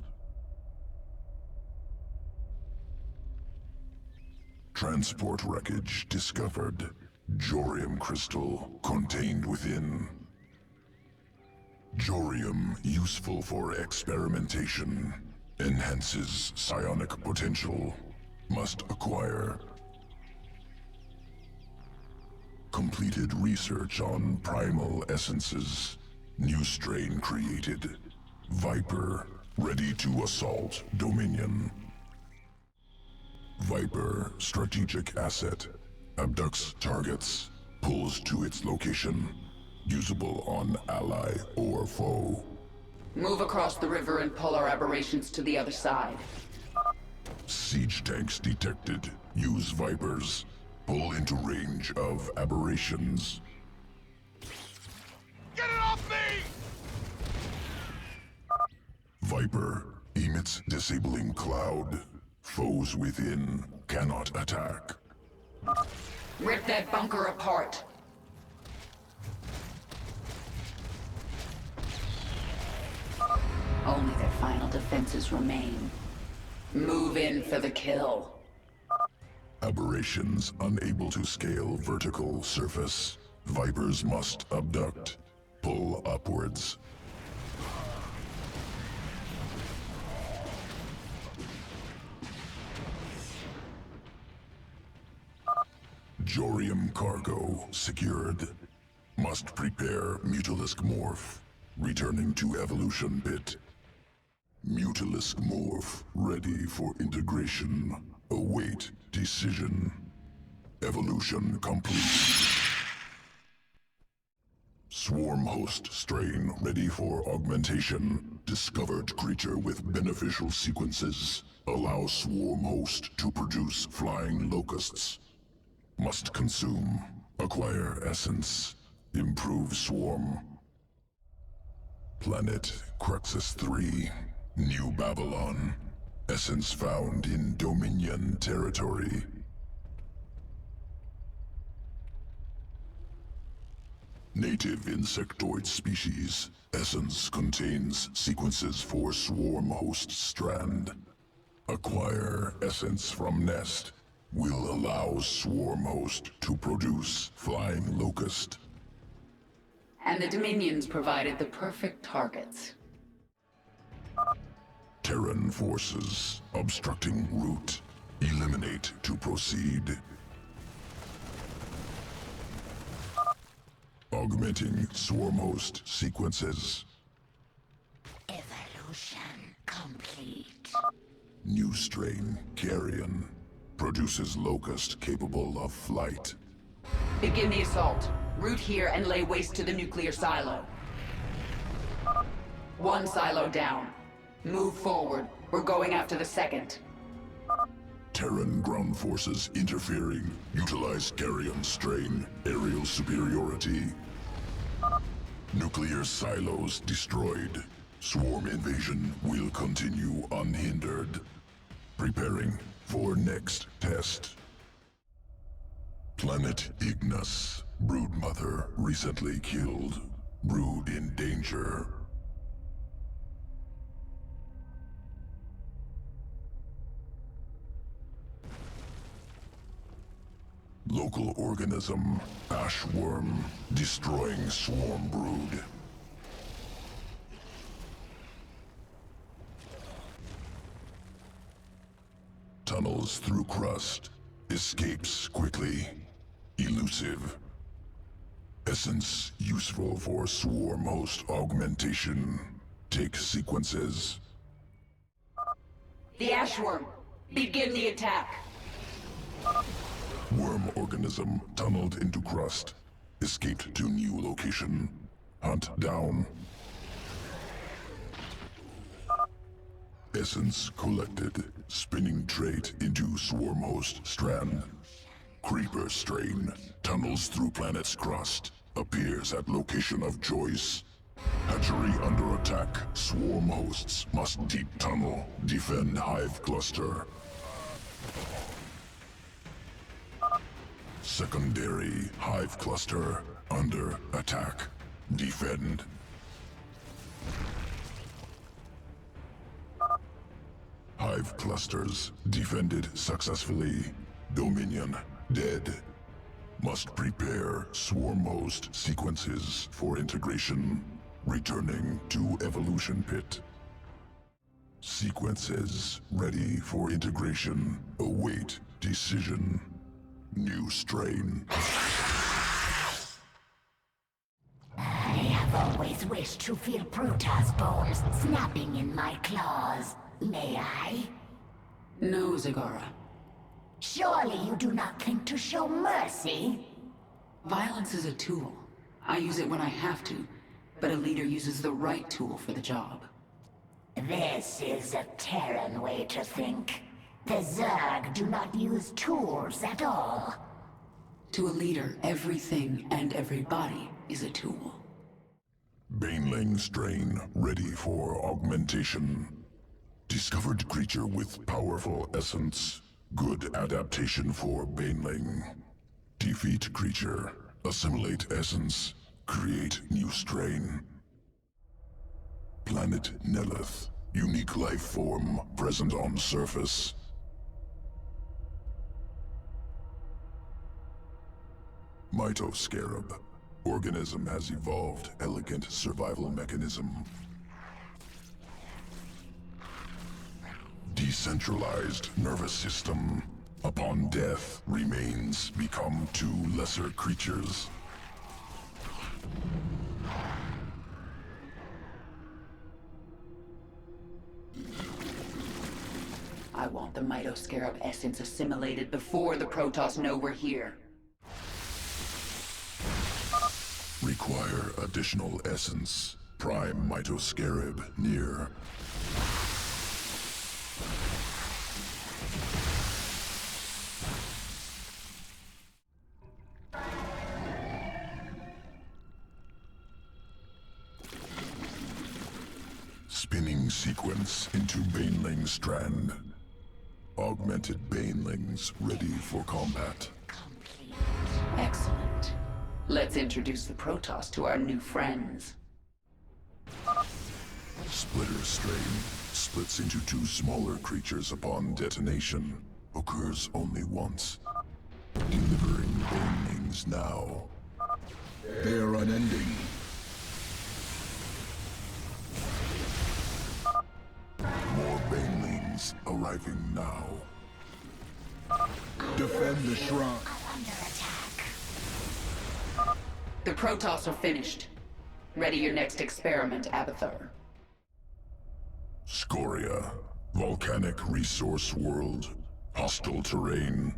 Transport wreckage discovered. Jorium crystal contained within. Jorium useful for experimentation. Enhances psionic potential. Must acquire. Completed research on primal essences. New strain created. Viper, ready to assault Dominion. Viper, strategic asset. Abducts targets. Pulls to its location. Usable on ally or foe. Move across the river and pull our aberrations to the other side. Siege tanks detected. Use Vipers. Pull into range of aberrations. Get it off me! Viper emits disabling cloud. Foes within cannot attack. Rip that bunker apart. Only their final defenses remain. Move in for the kill. Aberrations unable to scale vertical surface. Vipers must abduct. Pull upwards. Jorium cargo secured. Must prepare Mutalisk morph. Returning to evolution pit. Mutalisk morph ready for integration. Await decision. Evolution complete. Swarm host strain ready for augmentation. Discovered creature with beneficial sequences. Allow swarm host to produce flying locusts. Must consume. Acquire essence. Improve swarm. Planet Cruxus 3. New Babylon. Essence found in Dominion territory. Native insectoid species. Essence contains sequences for swarm host strand. Acquire essence from nest. Will allow swarm host to produce flying locust. And the Dominions provided the perfect targets. Terran forces obstructing route. Eliminate to proceed. Augmenting swarm host sequences. Evolution complete. New strain, Carrion. Produces locust capable of flight. Begin the assault. Root here and lay waste to the nuclear silo. One silo down. Move forward. We're going after the second. Terran ground forces interfering. Utilize Carrion strain. Aerial superiority. Nuclear silos destroyed. Swarm invasion will continue unhindered. Preparing for next test. Planet Ignis. Broodmother recently killed. Brood in danger. Local organism, Ashworm, destroying swarm brood. Tunnels through crust. Escapes quickly. Elusive. Essence useful for swarm host augmentation. Take sequences. The Ashworm. Begin the attack. Worm organism tunneled into crust. Escaped to new location. Hunt down. Essence collected. Spinning trait into swarm host strand. Creeper strain. Tunnels through planet's crust. Appears at location of choice. Hatchery under attack. Swarm hosts must deep tunnel. Defend hive cluster. Secondary Hive Cluster under attack. Defend. Hive clusters defended successfully. Dominion dead. Must prepare swarm host sequences for integration. Returning to evolution pit. Sequences ready for integration. Await decision. New strain. I have always wished to feel Protoss bones snapping in my claws. May I? No, Zagara. Surely you do not think to show mercy? Violence is a tool. I use it when I have to, but a leader uses the right tool for the job. This is a Terran way to think. The Zerg do not use tools at all. To a leader, everything and everybody is a tool. Baneling strain ready for augmentation. Discovered creature with powerful essence. Good adaptation for Baneling. Defeat creature. Assimilate essence. Create new strain. Planet Nelith. Unique life form present on surface. Mitoscarab. Organism has evolved elegant survival mechanism. Decentralized nervous system. Upon death, remains become two lesser creatures. I want the Mitoscarab essence assimilated before the Protoss know we're here. Require additional essence. Prime Mitoscarab near. Spinning sequence into Baneling strand. Augmented Banelings ready for combat. Excellent. Let's introduce the Protoss to our new friends. Splitter strain splits into two smaller creatures upon detonation. Occurs only once. Delivering Banelings now. They are unending. More Banelings arriving now. Defend the shrine. The Protoss are finished. Ready your next experiment, Abathur. Scoria. Volcanic resource world. Hostile terrain.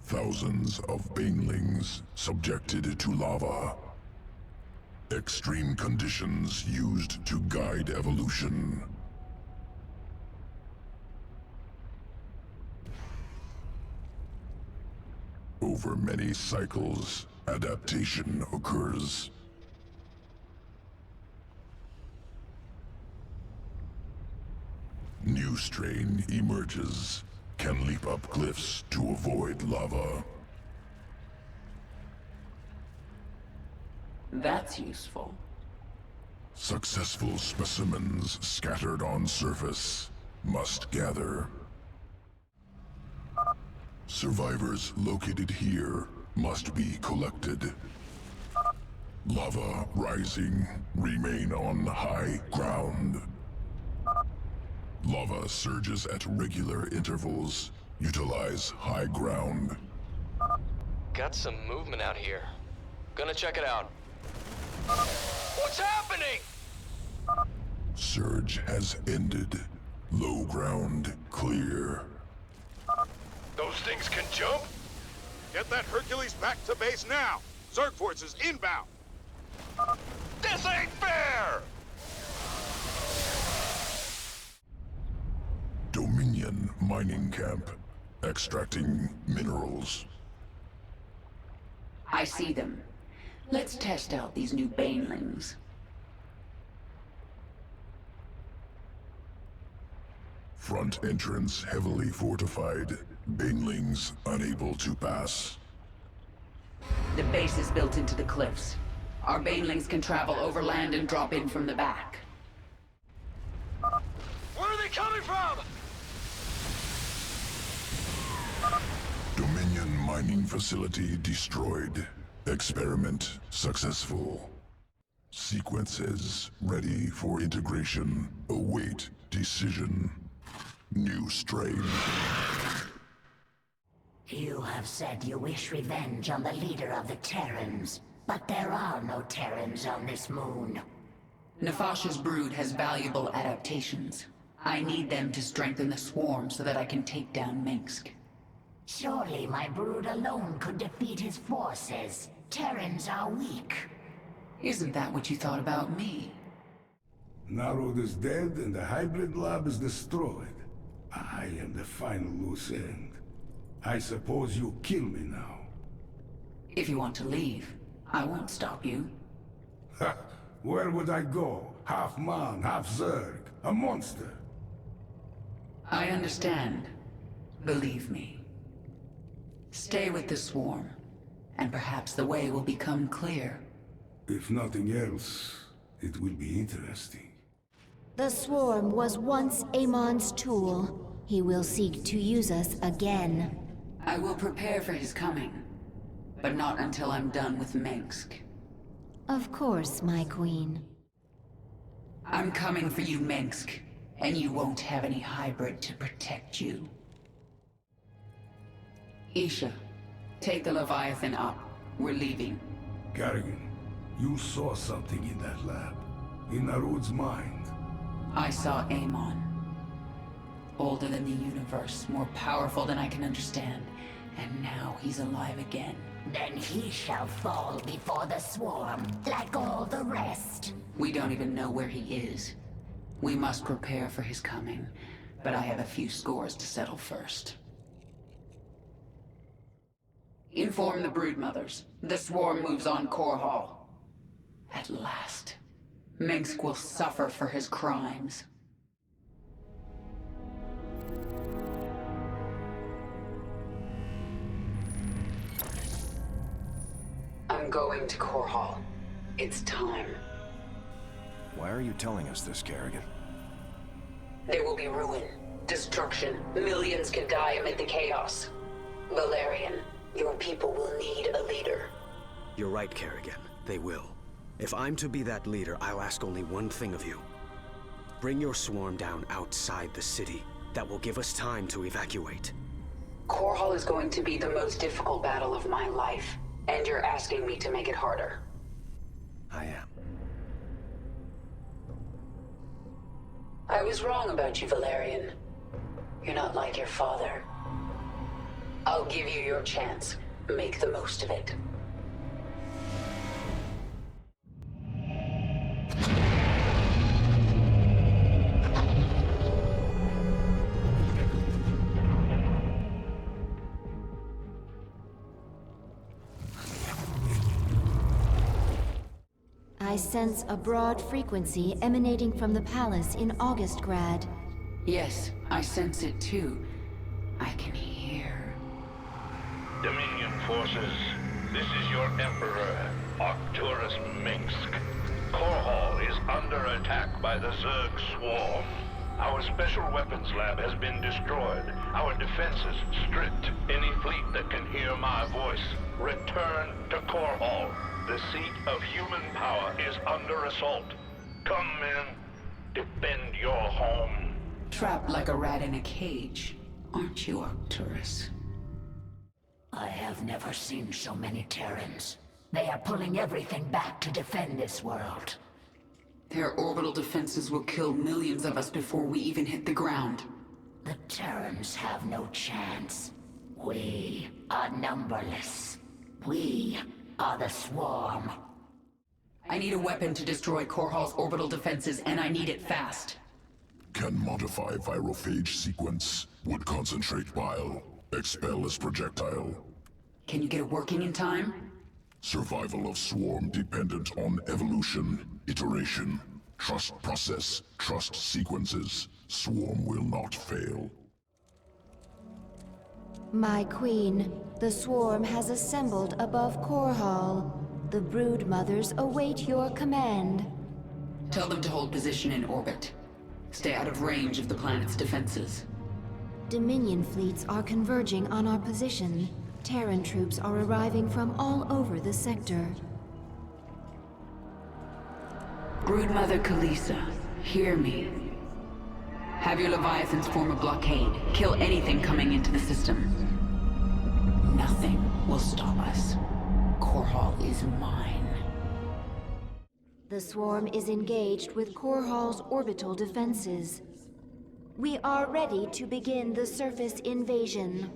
Thousands of Banelings subjected to lava. Extreme conditions used to guide evolution. Over many cycles, adaptation occurs. New strain emerges. Can leap up cliffs to avoid lava. That's useful. Successful specimens scattered on surface must gather. Survivors located here must be collected. Lava rising, remain on high ground. Lava surges at regular intervals. Utilize high ground. Got some movement out here. Gonna check it out. What's happening? Surge has ended. Low ground clear. Those things can jump? Get that Hercules back to base now! Zerg forces inbound! This ain't fair! Dominion mining camp. Extracting minerals. I see them. Let's test out these new Banelings. Front entrance heavily fortified. Banelings unable to pass. The base is built into the cliffs. Our banelings can travel overland and drop in from the back. Where are they coming from? Dominion mining facility destroyed. Experiment successful. Sequences ready for integration. Await decision. New strain. You have said you wish revenge on the leader of the Terrans, but there are no Terrans on this moon. Nefash's brood has valuable adaptations. I need them to strengthen the swarm so that I can take down Minsk. Surely my brood alone could defeat his forces. Terrans are weak. Isn't that what you thought about me? Narod is dead and the hybrid lab is destroyed. I am the final loose end. I suppose you kill me now. If you want to leave, I won't stop you. Ha! Where would I go? Half man, half Zerg. A monster. I understand. Believe me. Stay with the swarm, and perhaps the way will become clear. If nothing else, it will be interesting. The swarm was once Amon's tool. He will seek to use us again. I will prepare for his coming, but not until I'm done with Minsk. Of course, my queen. I'm coming for you, Minsk, and you won't have any hybrid to protect you. Isha, take the Leviathan up. We're leaving. Kerrigan, you saw something in that lab. In Narod's mind. I saw Amon. Older than the universe, more powerful than I can understand. And now he's alive again. Then he shall fall before the swarm, like all the rest. We don't even know where he is. We must prepare for his coming, but I have a few scores to settle first. Inform the broodmothers. The swarm moves on Core Hall. At last, Minsk will suffer for his crimes. I'm going to Core Hall. It's time. Why are you telling us this, Kerrigan? There will be ruin, destruction. Millions can die amid the chaos. Valerian, your people will need a leader. You're right, Kerrigan. They will. If I'm to be that leader, I'll ask only one thing of you. Bring your swarm down outside the city. That will give us time to evacuate. Core Hall is going to be the most difficult battle of my life, and you're asking me to make it harder. I am. I was wrong about you, Valerian. You're not like your father. I'll give you your chance. Make the most of it. I sense a broad frequency emanating from the palace in Augustgrad. Yes, I sense it too. I can hear. Dominion forces, this is your Emperor, Arcturus Minsk. Core Hall is under attack by the Zerg swarm. Our special weapons lab has been destroyed. Our defenses stripped. Any fleet that can hear my voice, return to Core Hall. The seat of human power is under assault. Come, men. Defend your home. Trapped like a rat in a cage, aren't you, Arcturus? I have never seen so many Terrans. They are pulling everything back to defend this world. Their orbital defenses will kill millions of us before we even hit the ground. The Terrans have no chance. We are numberless. We are the swarm. I need a weapon to destroy Core Hall's orbital defenses, and I need it fast. Can modify virophage sequence. Would concentrate bile. Expel as projectile. Can you get it working in time? Survival of swarm dependent on evolution, iteration, trust process, trust sequences. Swarm will not fail. My queen, the swarm has assembled above Core Hall. The brood mothers await your command. Tell them to hold position in orbit. Stay out of range of the planet's defenses. Dominion fleets are converging on our position. Terran troops are arriving from all over the sector. Broodmother Kalisa, hear me. Have your Leviathans form a blockade. Kill anything coming into the system. Nothing will stop us. Core Hall is mine. The swarm is engaged with Core Hall's orbital defenses. We are ready to begin the surface invasion.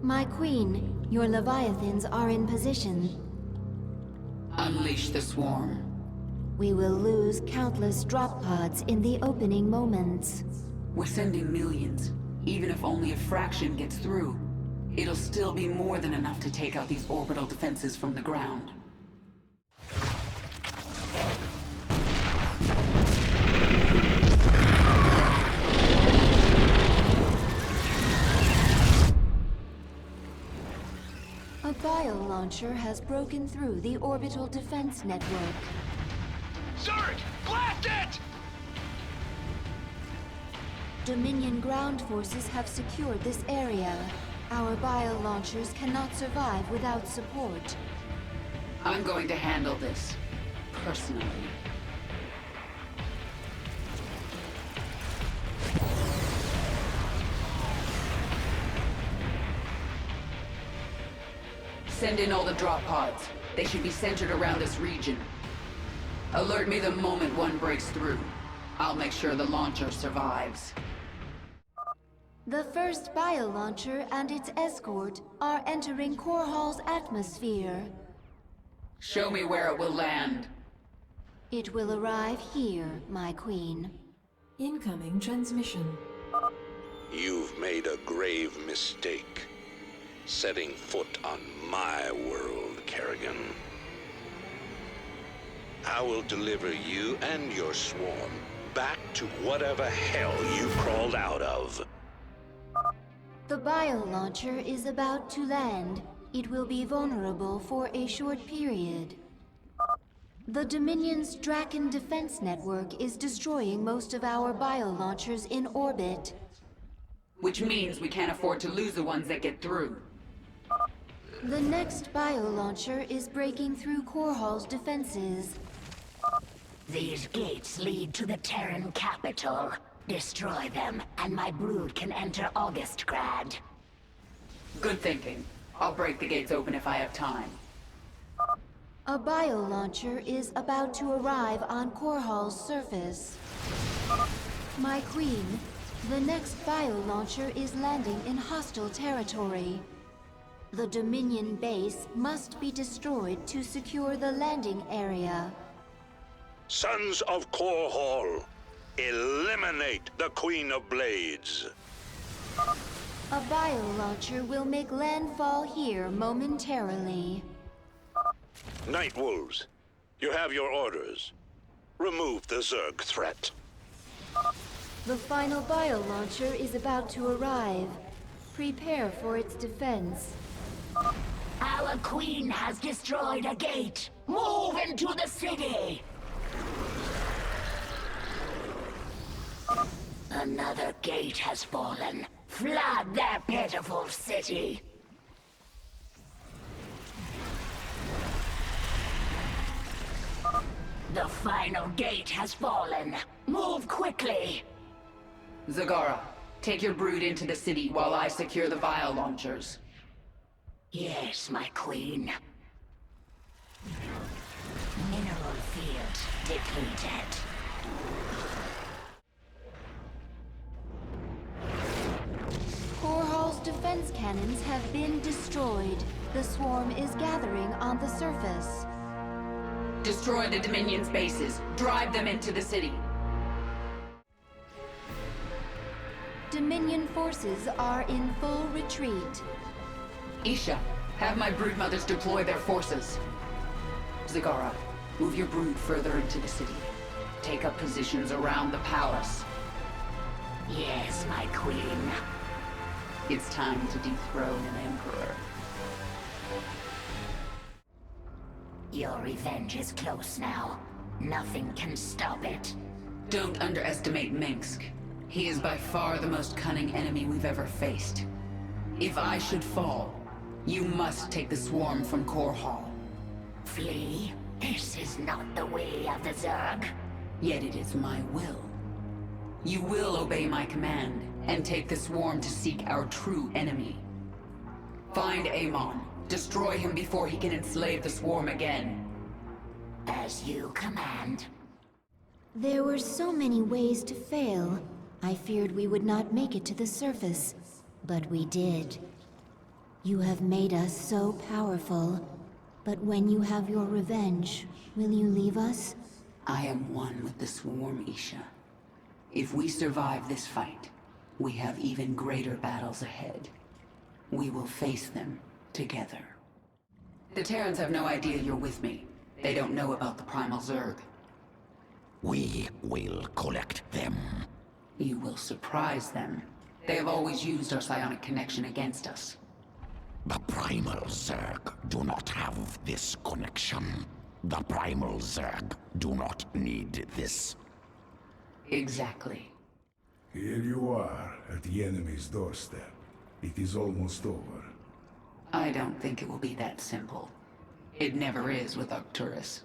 My queen, your Leviathans are in position. Unleash the swarm. We will lose countless drop pods in the opening moments. We're sending millions. Even if only a fraction gets through, it'll still be more than enough to take out these orbital defenses from the ground. A bio-launcher has broken through the orbital defense network. Zerg! Blast it! Dominion ground forces have secured this area. Our bio-launchers cannot survive without support. I'm going to handle this, personally. Send in all the drop pods. They should be centered around this region. Alert me the moment one breaks through. I'll make sure the launcher survives. The first bio-launcher and its escort are entering Core Hall's atmosphere. Show me where it will land. It will arrive here, my queen. Incoming transmission. You've made a grave mistake. Setting foot on my world, Paragon. I will deliver you and your swarm back to whatever hell you crawled out of. The bio-launcher is about to land. It will be vulnerable for a short period. The Dominion's Draken defense network is destroying most of our bio-launchers in orbit. Which means we can't afford to lose the ones that get through. The next bio-launcher is breaking through Core Hall's defenses. These gates lead to the Terran capital. Destroy them, and my brood can enter Augustgrad. Good thinking. I'll break the gates open if I have time. A bio-launcher is about to arrive on Core Hall's surface. My queen, the next bio-launcher is landing in hostile territory. The Dominion base must be destroyed to secure the landing area. Sons of Core Hall, eliminate the Queen of Blades. A bio-launcher will make landfall here momentarily. Night Wolves, you have your orders. Remove the Zerg threat. The final bio-launcher is about to arrive. Prepare for its defense. Our queen has destroyed a gate. Move into the city! Another gate has fallen. Flood their pitiful city. The final gate has fallen. Move quickly! Zagara, take your brood into the city while I secure the vial launchers. Yes, my queen. Mineral field depleted. Core Hall's defense cannons have been destroyed. The swarm is gathering on the surface. Destroy the Dominion's bases. Drive them into the city. Dominion forces are in full retreat. Isha, have my broodmothers deploy their forces. Zagara, move your brood further into the city. take up positions around the palace. Yes, my queen. It's time to dethrone an emperor. Your revenge is close now. Nothing can stop it. Don't underestimate Minsk. He is by far the most cunning enemy we've ever faced. If I should fall, you must take the swarm from Core Hall. Flee? This is not the way of the Zerg. Yet it is my will. You will obey my command, and take the swarm to seek our true enemy. Find Amon. Destroy him before he can enslave the swarm again. As you command. There were so many ways to fail. I feared we would not make it to the surface, but we did. You have made us so powerful, but when you have your revenge, will you leave us? I am one with the swarm, Isha. If we survive this fight, we have even greater battles ahead. We will face them together. The Terrans have no idea you're with me. They don't know about the Primal Zerg. We will collect them. You will surprise them. They have always used our psionic connection against us. The Primal Zerg do not have this connection. The Primal Zerg do not need this. Exactly. Here you are, at the enemy's doorstep. It is almost over. I don't think it will be that simple. It never is with Arcturus.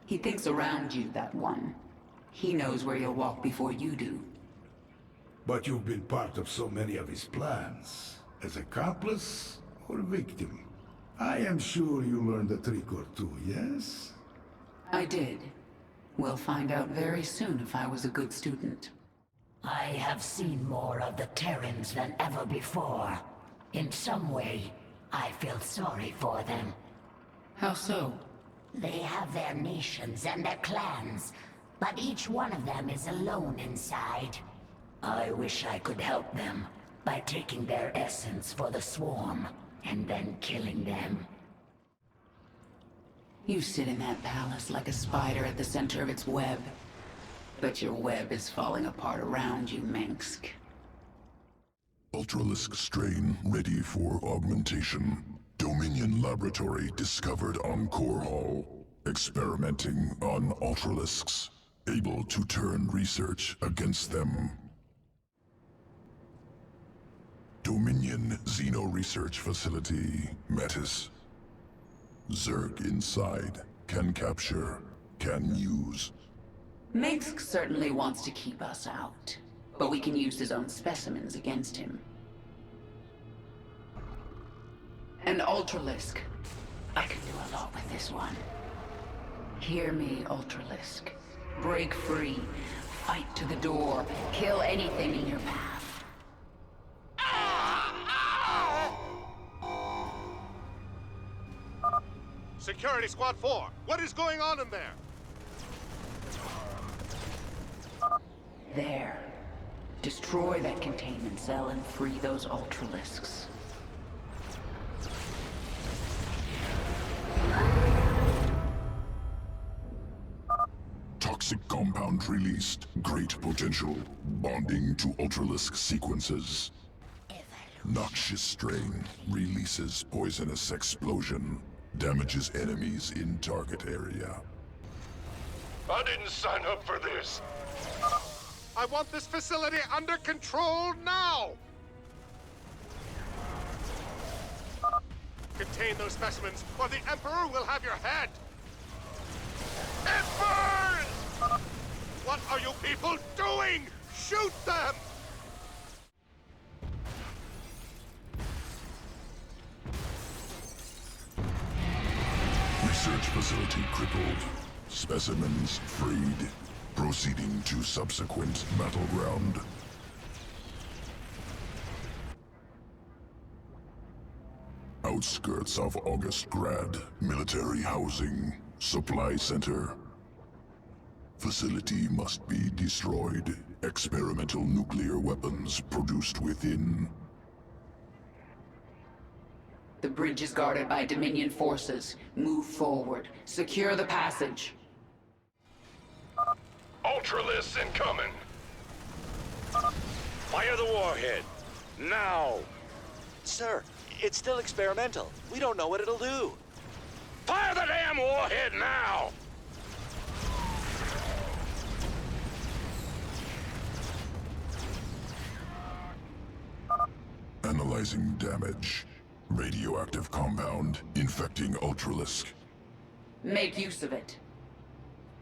He thinks around you, that one. He knows where you'll walk before you do. But you've been part of so many of his plans. As accomplice or victim? I am sure you learned a trick or two, yes? I did. We'll find out very soon if I was a good student. I have seen more of the Terrans than ever before. In some way, I feel sorry for them. How so? They have their nations and their clans, but each one of them is alone inside. I wish I could help them by taking their essence for the swarm and then killing them. You sit in that palace like a spider at the center of its web. But your web is falling apart around you, Minsk. Ultralisk strain ready for augmentation. Dominion laboratory discovered on Core Hall. Experimenting on Ultralisks. Able to turn research against them. Dominion Xeno Research Facility, Metis. Zerg inside. Can capture. Can use. Minsk certainly wants to keep us out, but we can use his own specimens against him. And Ultralisk. I can do a lot with this one. Hear me, Ultralisk. Break free. Fight to the door. Kill anything in your path. Security Squad 4, what is going on in there? There. Destroy that containment cell and free those Ultralisks. Toxic compound released. Great potential. Bonding to Ultralisk sequences. Noxious strain. Releases poisonous explosion. Damages enemies in target area. I didn't sign up for this. I want this facility under control now! Contain those specimens, or the Emperor will have your head! It burns! What are you people doing? Shoot them! Research facility crippled. Specimens freed. Proceeding to subsequent battleground. Outskirts of August Grad. Military housing. Supply center. Facility must be destroyed. Experimental nuclear weapons produced within. The bridge is guarded by Dominion forces. Move forward. Secure the passage. Ultralists incoming! Fire the warhead! Now! Sir, it's still experimental. We don't know what it'll do. Fire the damn warhead now! Analyzing damage. Radioactive compound infecting Ultralisk. Make use of it.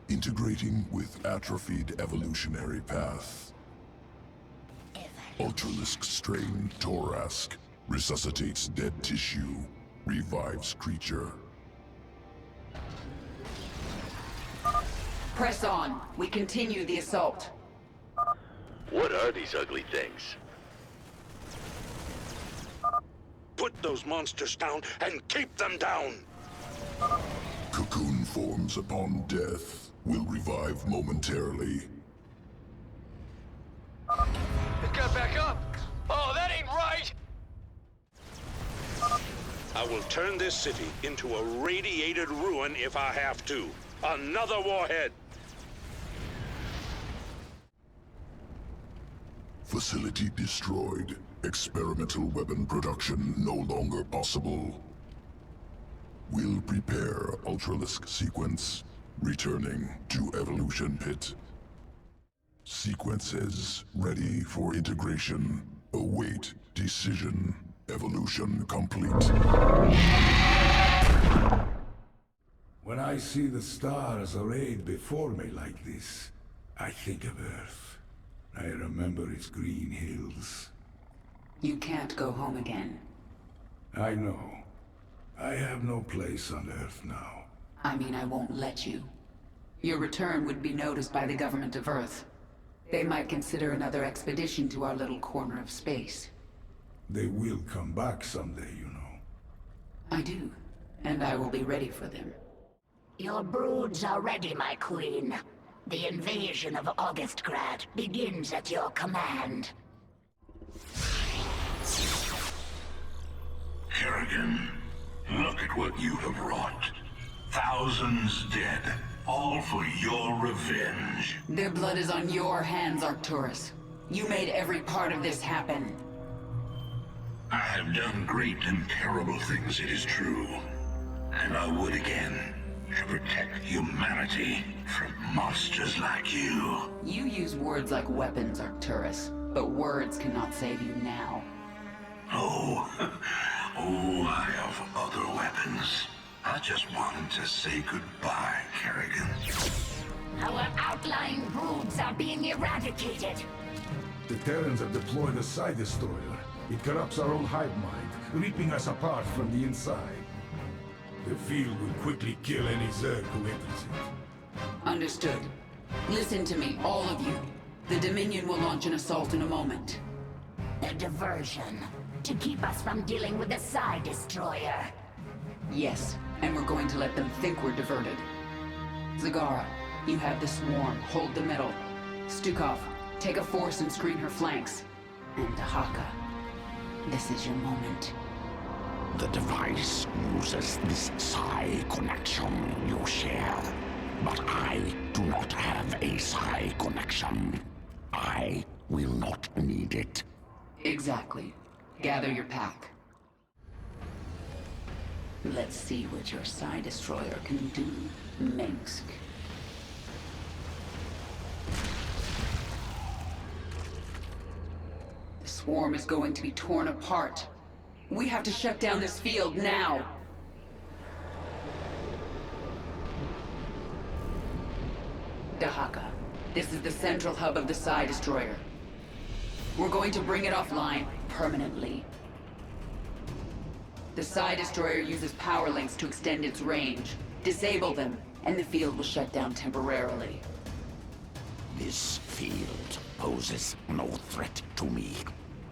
Integrating with atrophied evolutionary path. Ultralisk strain Torask. Resuscitates dead tissue. Revives creature. Press on. We continue the assault. What are these ugly things? Put those monsters down and keep them down! Cocoon forms upon death. Will revive momentarily. It got back up! Oh, that ain't right! I will turn this city into a radiated ruin if I have to. Another warhead! Facility destroyed. Experimental weapon production no longer possible. We'll prepare Ultralisk sequence. Returning to Evolution Pit. Sequences ready for integration. Await decision. Evolution complete. When I see the stars arrayed before me like this, I think of Earth. I remember its green hills. You can't go home again. I know. I have no place on Earth now. I mean, I won't let you. Your return would be noticed by the government of Earth. They might consider another expedition to our little corner of space. They will come back someday, you know. I do, and I will be ready for them. Your broods are ready, my queen. The invasion of Augustgrad begins at your command. Paragon, look at what you have wrought. Thousands dead, all for your revenge. Their blood is on your hands, Arcturus. You made every part of this happen. I have done great and terrible things, it is true. And I would again, to protect humanity from monsters like you. You use words like weapons, Arcturus, but words cannot save you now. Oh, I have other weapons. I just wanted to say goodbye, Paragon. Our outlying broods are being eradicated. The Terrans have deployed a Psi Destroyer. It corrupts our own hive mind, ripping us apart from the inside. The field will quickly kill any Zerg who enters it. Understood. Listen to me, all of you. The Dominion will launch an assault in a moment. A diversion. To keep us from dealing with the Psi Destroyer. Yes, and we're going to let them think we're diverted. Zagara, you have the swarm. Hold the middle. Stukov, take a force and screen her flanks. And Dahaka, this is your moment. The device uses this psi connection you share. But I do not have a psi connection. I will not need it. Exactly. Gather your pack. Let's see what your Psi Destroyer can do, Minsk. The swarm is going to be torn apart. We have to shut down this field now. Dahaka, this is the central hub of the Psi Destroyer. We're going to bring it offline permanently. The Psi Destroyer uses power links to extend its range. Disable them, and the field will shut down temporarily. This field poses no threat to me.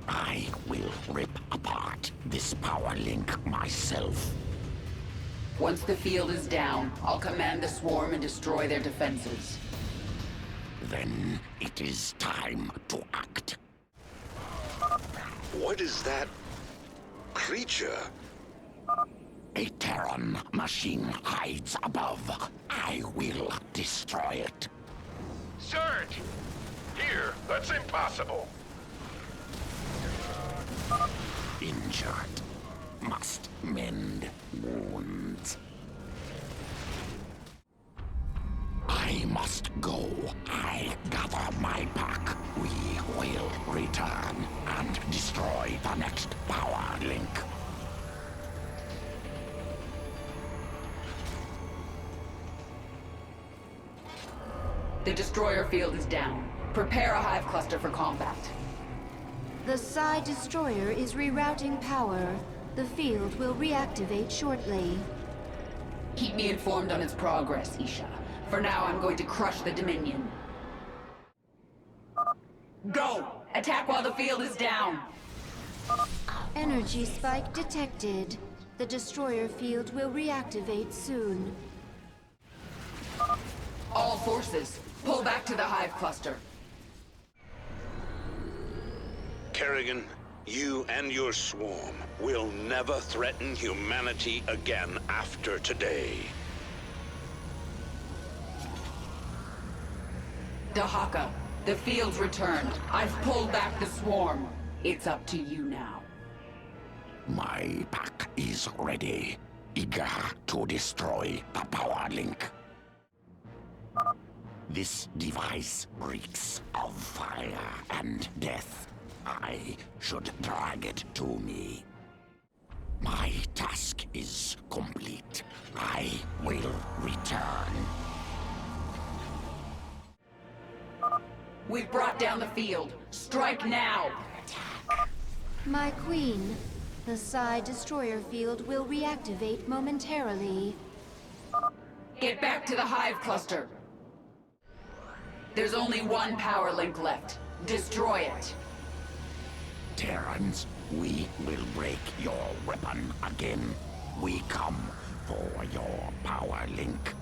I will rip apart this power link myself. Once the field is down, I'll command the swarm and destroy their defenses. Then it is time to act. What is that creature? A Terran machine hides above. I will destroy it. surge! Here, that's impossible. Injured. Must mend wounds. I must go. I gather my pack. We will return and destroy the next power link. The destroyer field is down. Prepare a hive cluster for combat. The Psi Destroyer is rerouting power. The field will reactivate shortly. Keep me informed on its progress, Isha. For now, I'm going to crush the Dominion. Go! Attack while the field is down! Energy spike detected. The destroyer field will reactivate soon. All forces, pull back to the hive cluster. Kerrigan, you and your swarm will never threaten humanity again after today. Dahaka, the field's returned. I've pulled back the swarm. It's up to you now. My pack is ready, eager to destroy the power link. This device reeks of fire and death. I should drag it to me. My task is complete. I will return. We've brought down the field. Strike now! My queen, the Psi Destroyer field will reactivate momentarily. Get back to the hive cluster. There's only one power link left. Destroy it. Terrans, we will break your weapon again. We come for your power link.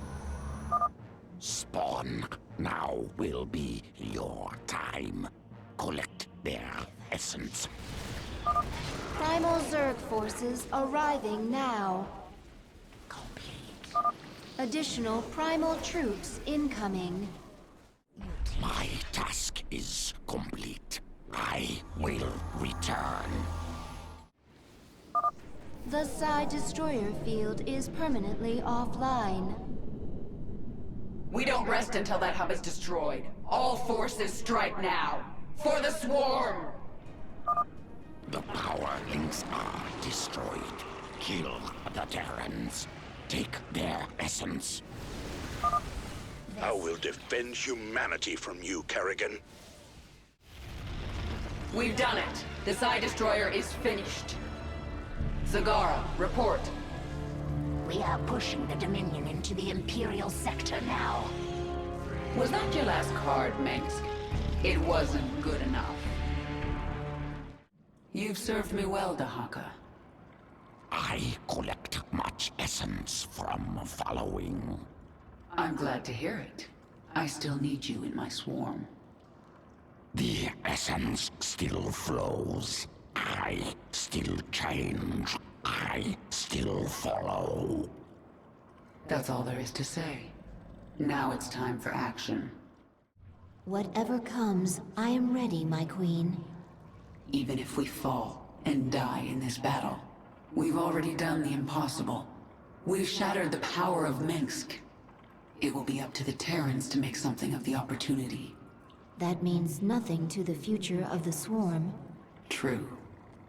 Spawn, now will be your time. Collect their essence. Primal Zerg forces arriving now. Additional primal troops incoming. My task is complete. I will return. The Psi Destroyer field is permanently offline. We don't rest until that hub is destroyed. All forces strike now. For the swarm! The power links are destroyed. Kill the Terrans. Take their essence. I will defend humanity from you, Kerrigan. We've done it. The Psi Destroyer is finished. Zagara, report. We are pushing the Dominion into the Imperial sector now. Was that your last card, Mengsk? It wasn't good enough. You've served me well, Dahaka. I collect much essence from following. I'm glad to hear it. I still need you in my swarm. The essence still flows. I still change. I still follow. That's all there is to say. Now it's time for action. Whatever comes, I am ready, my queen. Even if we fall and die in this battle, we've already done the impossible. We've shattered the power of Minsk. It will be up to the Terrans to make something of the opportunity. That means nothing to the future of the swarm. True.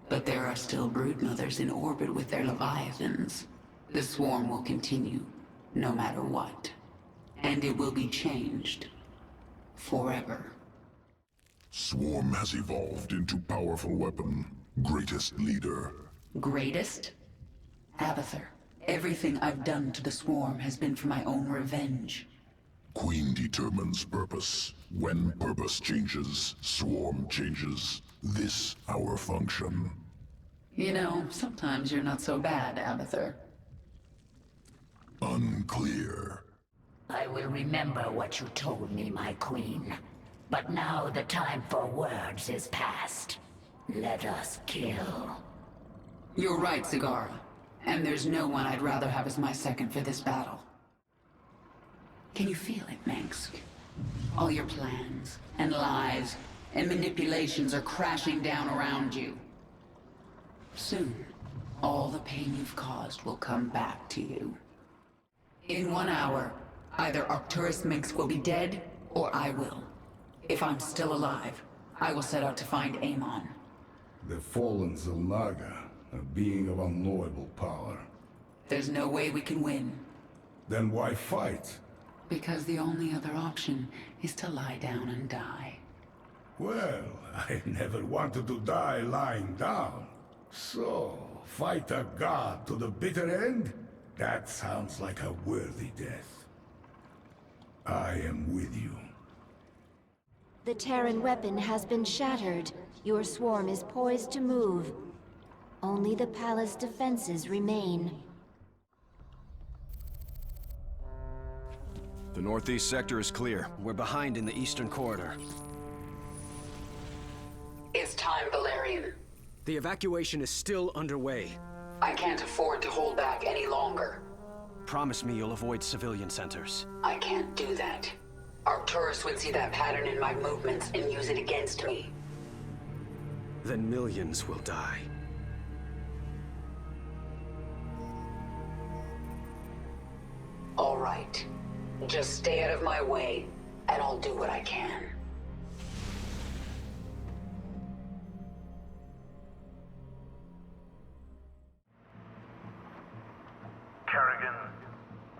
But there are still broodmothers in orbit with their leviathans. The swarm will continue, no matter what. And it will be changed. Forever. Swarm has evolved into powerful weapon. Greatest leader. Greatest? Abathur, everything I've done to the swarm has been for my own revenge. Queen determines purpose. When purpose changes, swarm changes. This our function. You know, sometimes you're not so bad, Abathur. Unclear. I will remember what you told me, my queen. But now the time for words is past. Let us kill. You're right, Zagara. And there's no one I'd rather have as my second for this battle. Can you feel it, Mengsk? All your plans, and lies, and manipulations are crashing down around you. Soon, all the pain you've caused will come back to you. In 1 hour, either Arcturus Minsk will be dead, or I will. If I'm still alive, I will set out to find Amon. The fallen Zelnaga, a being of unknowable power. There's no way we can win. Then why fight? Because the only other option is to lie down and die. Well, I never wanted to die lying down. So, fight a god to the bitter end? That sounds like a worthy death. I am with you. The Terran weapon has been shattered. Your swarm is poised to move. Only the palace defenses remain. The northeast sector is clear. We're behind in the eastern corridor. It's time, Valerian. The evacuation is still underway. I can't afford to hold back any longer. Promise me you'll avoid civilian centers. I can't do that. Arcturus would see that pattern in my movements and use it against me. Then millions will die. All right. Just stay out of my way, and I'll do what I can. Kerrigan,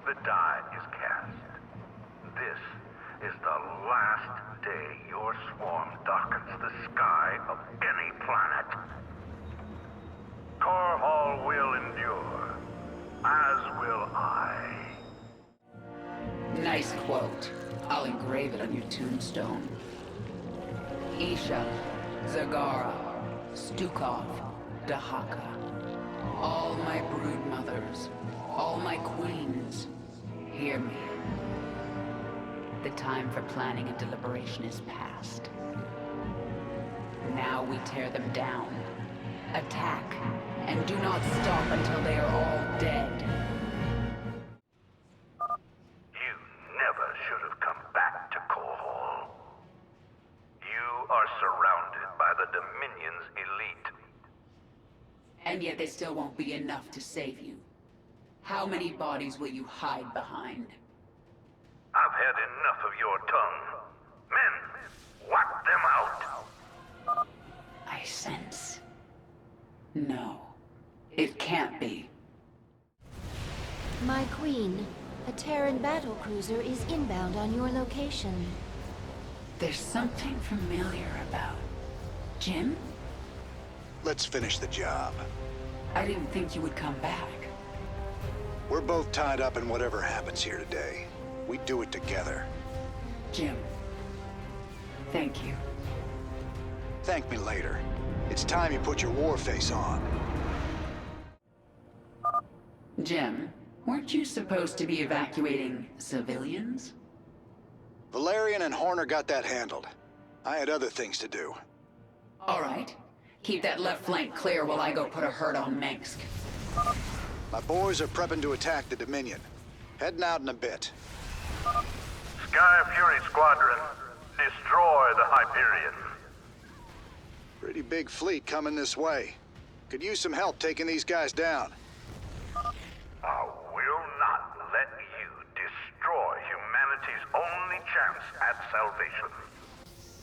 the die is cast. This is the last day your swarm darkens the sky of any planet. Korhal will endure, as will I. Nice quote. I'll engrave it on your tombstone. Isha, Zagara, Stukov, Dahaka. All my brood mothers, all my queens, hear me. The time for planning and deliberation is past. Now we tear them down, attack, and do not stop until they are all dead. You never should have come back to Korhal. You are surrounded by the Dominion's elite. And yet they still won't be enough to save you. How many bodies will you hide behind? I've had enough of your tongue. Men, whack them out! I sense. No, it can't be. My queen, a Terran battlecruiser is inbound on your location. There's something familiar about... Jim? Let's finish the job. I didn't think you would come back. We're both tied up in whatever happens here today. We do it together. Jim. Thank you. Thank me later. It's time you put your war face on. Jim, weren't you supposed to be evacuating civilians? Valerian and Horner got that handled. I had other things to do. All right. Keep that left flank clear while I go put a hurt on Minsk. My boys are prepping to attack the Dominion. Heading out in a bit. Sky Fury Squadron, destroy the Hyperion. Pretty big fleet coming this way. Could use some help taking these guys down. I will not let you destroy humanity's only chance at salvation.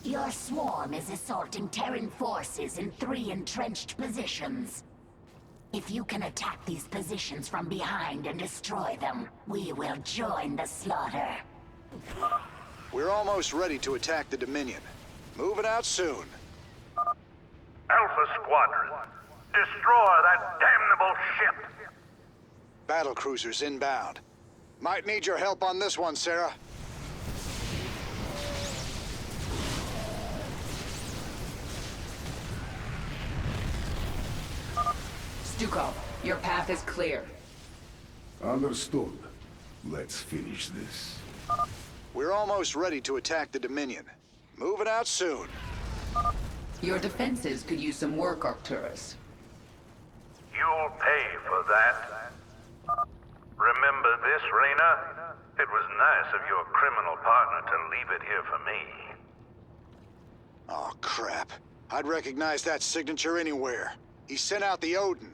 Your swarm is assaulting Terran forces in 3 entrenched positions. If you can attack these positions from behind and destroy them, we will join the slaughter. We're almost ready to attack the Dominion. Moving out soon. Alpha Squadron, destroy that damnable ship! Battlecruisers inbound. Might need your help on this one, Sarah. Stukov, your path is clear. Understood. Let's finish this. We're almost ready to attack the Dominion. Moving out soon. Your defenses could use some work, Arcturus. You'll pay for that. Remember this, Reyna? It was nice of your criminal partner to leave it here for me. Oh, crap. I'd recognize that signature anywhere. He sent out the Odin.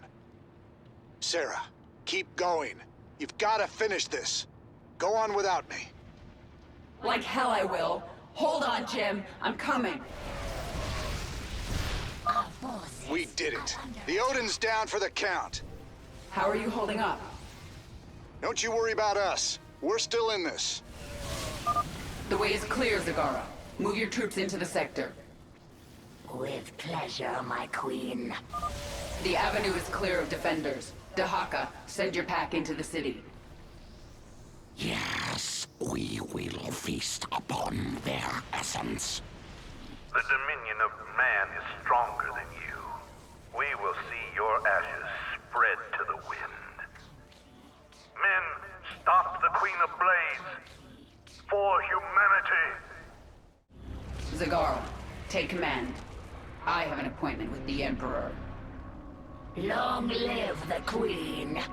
Sarah, keep going. You've got to finish this. Go on without me. Like hell I will. Hold on, Jim. I'm coming. We did it. The Odin's down for the count. How are you holding up? Don't you worry about us. We're still in this. The way is clear, Zagara. Move your troops into the sector. With pleasure, my queen. The avenue is clear of defenders. Dahaka, send your pack into the city. Yes, we will feast upon their essence. The dominion of man is stronger than you. We will see your ashes spread to the wind. Men, stop the Queen of Blades! For humanity! Zagara, take command. I have an appointment with the Emperor. Long live the queen!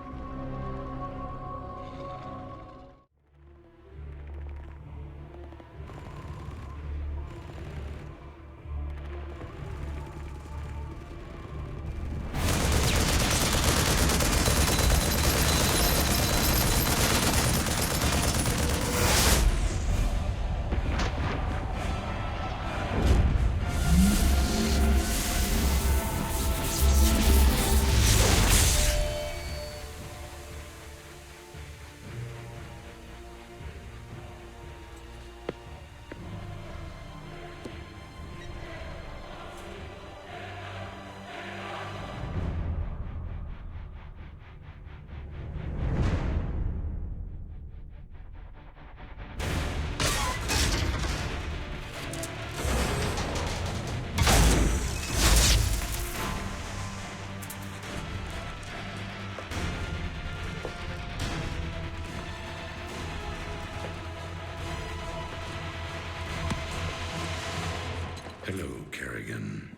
Hello, Kerrigan.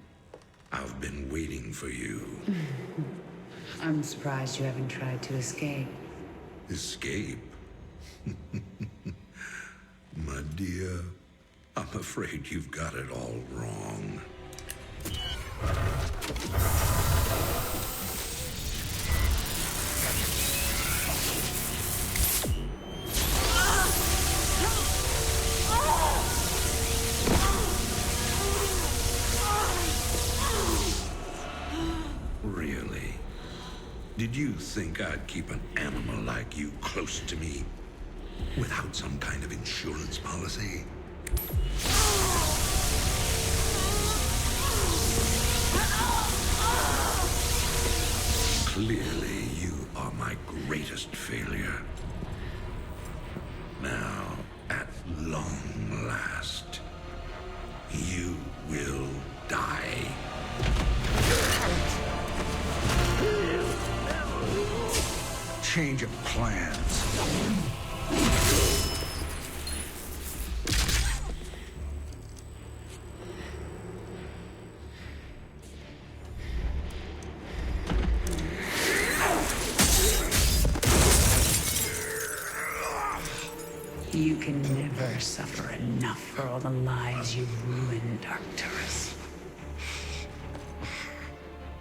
I've been waiting for you. I'm surprised you haven't tried to escape. Escape? My dear, I'm afraid you've got it all wrong. Really? Did you think I'd keep an animal like you close to me without some kind of insurance policy? Clearly, you are my greatest failure. Now, at long last, you will die. Change of plans. You can never suffer enough for all the lives you've ruined, Arcturus.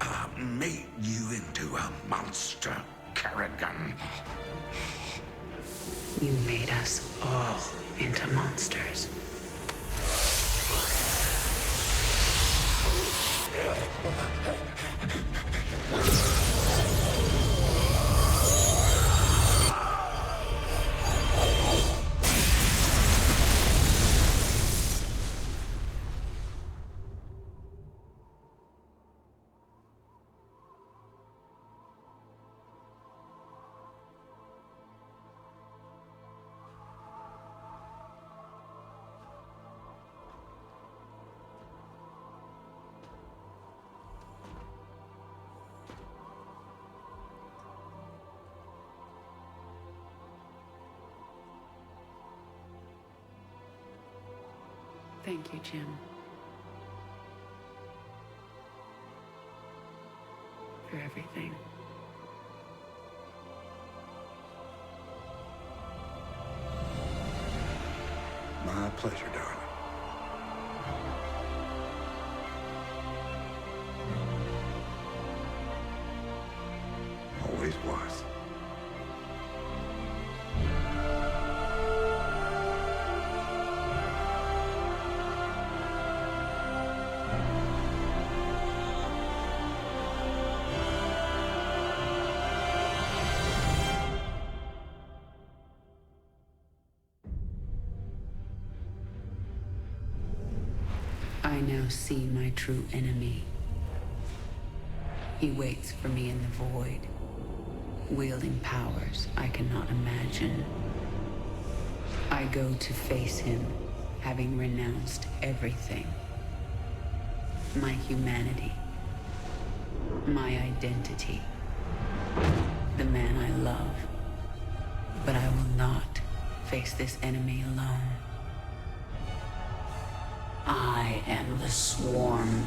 I made you into a monster, Paragon. You made us all into monsters. Thank you, Jim. For everything. My pleasure, darling. Always was. I now see my true enemy. He waits for me in the void, wielding powers I cannot imagine. I go to face him, having renounced everything. My humanity, my identity, the man I love. But I will not face this enemy alone. I am the Swarm.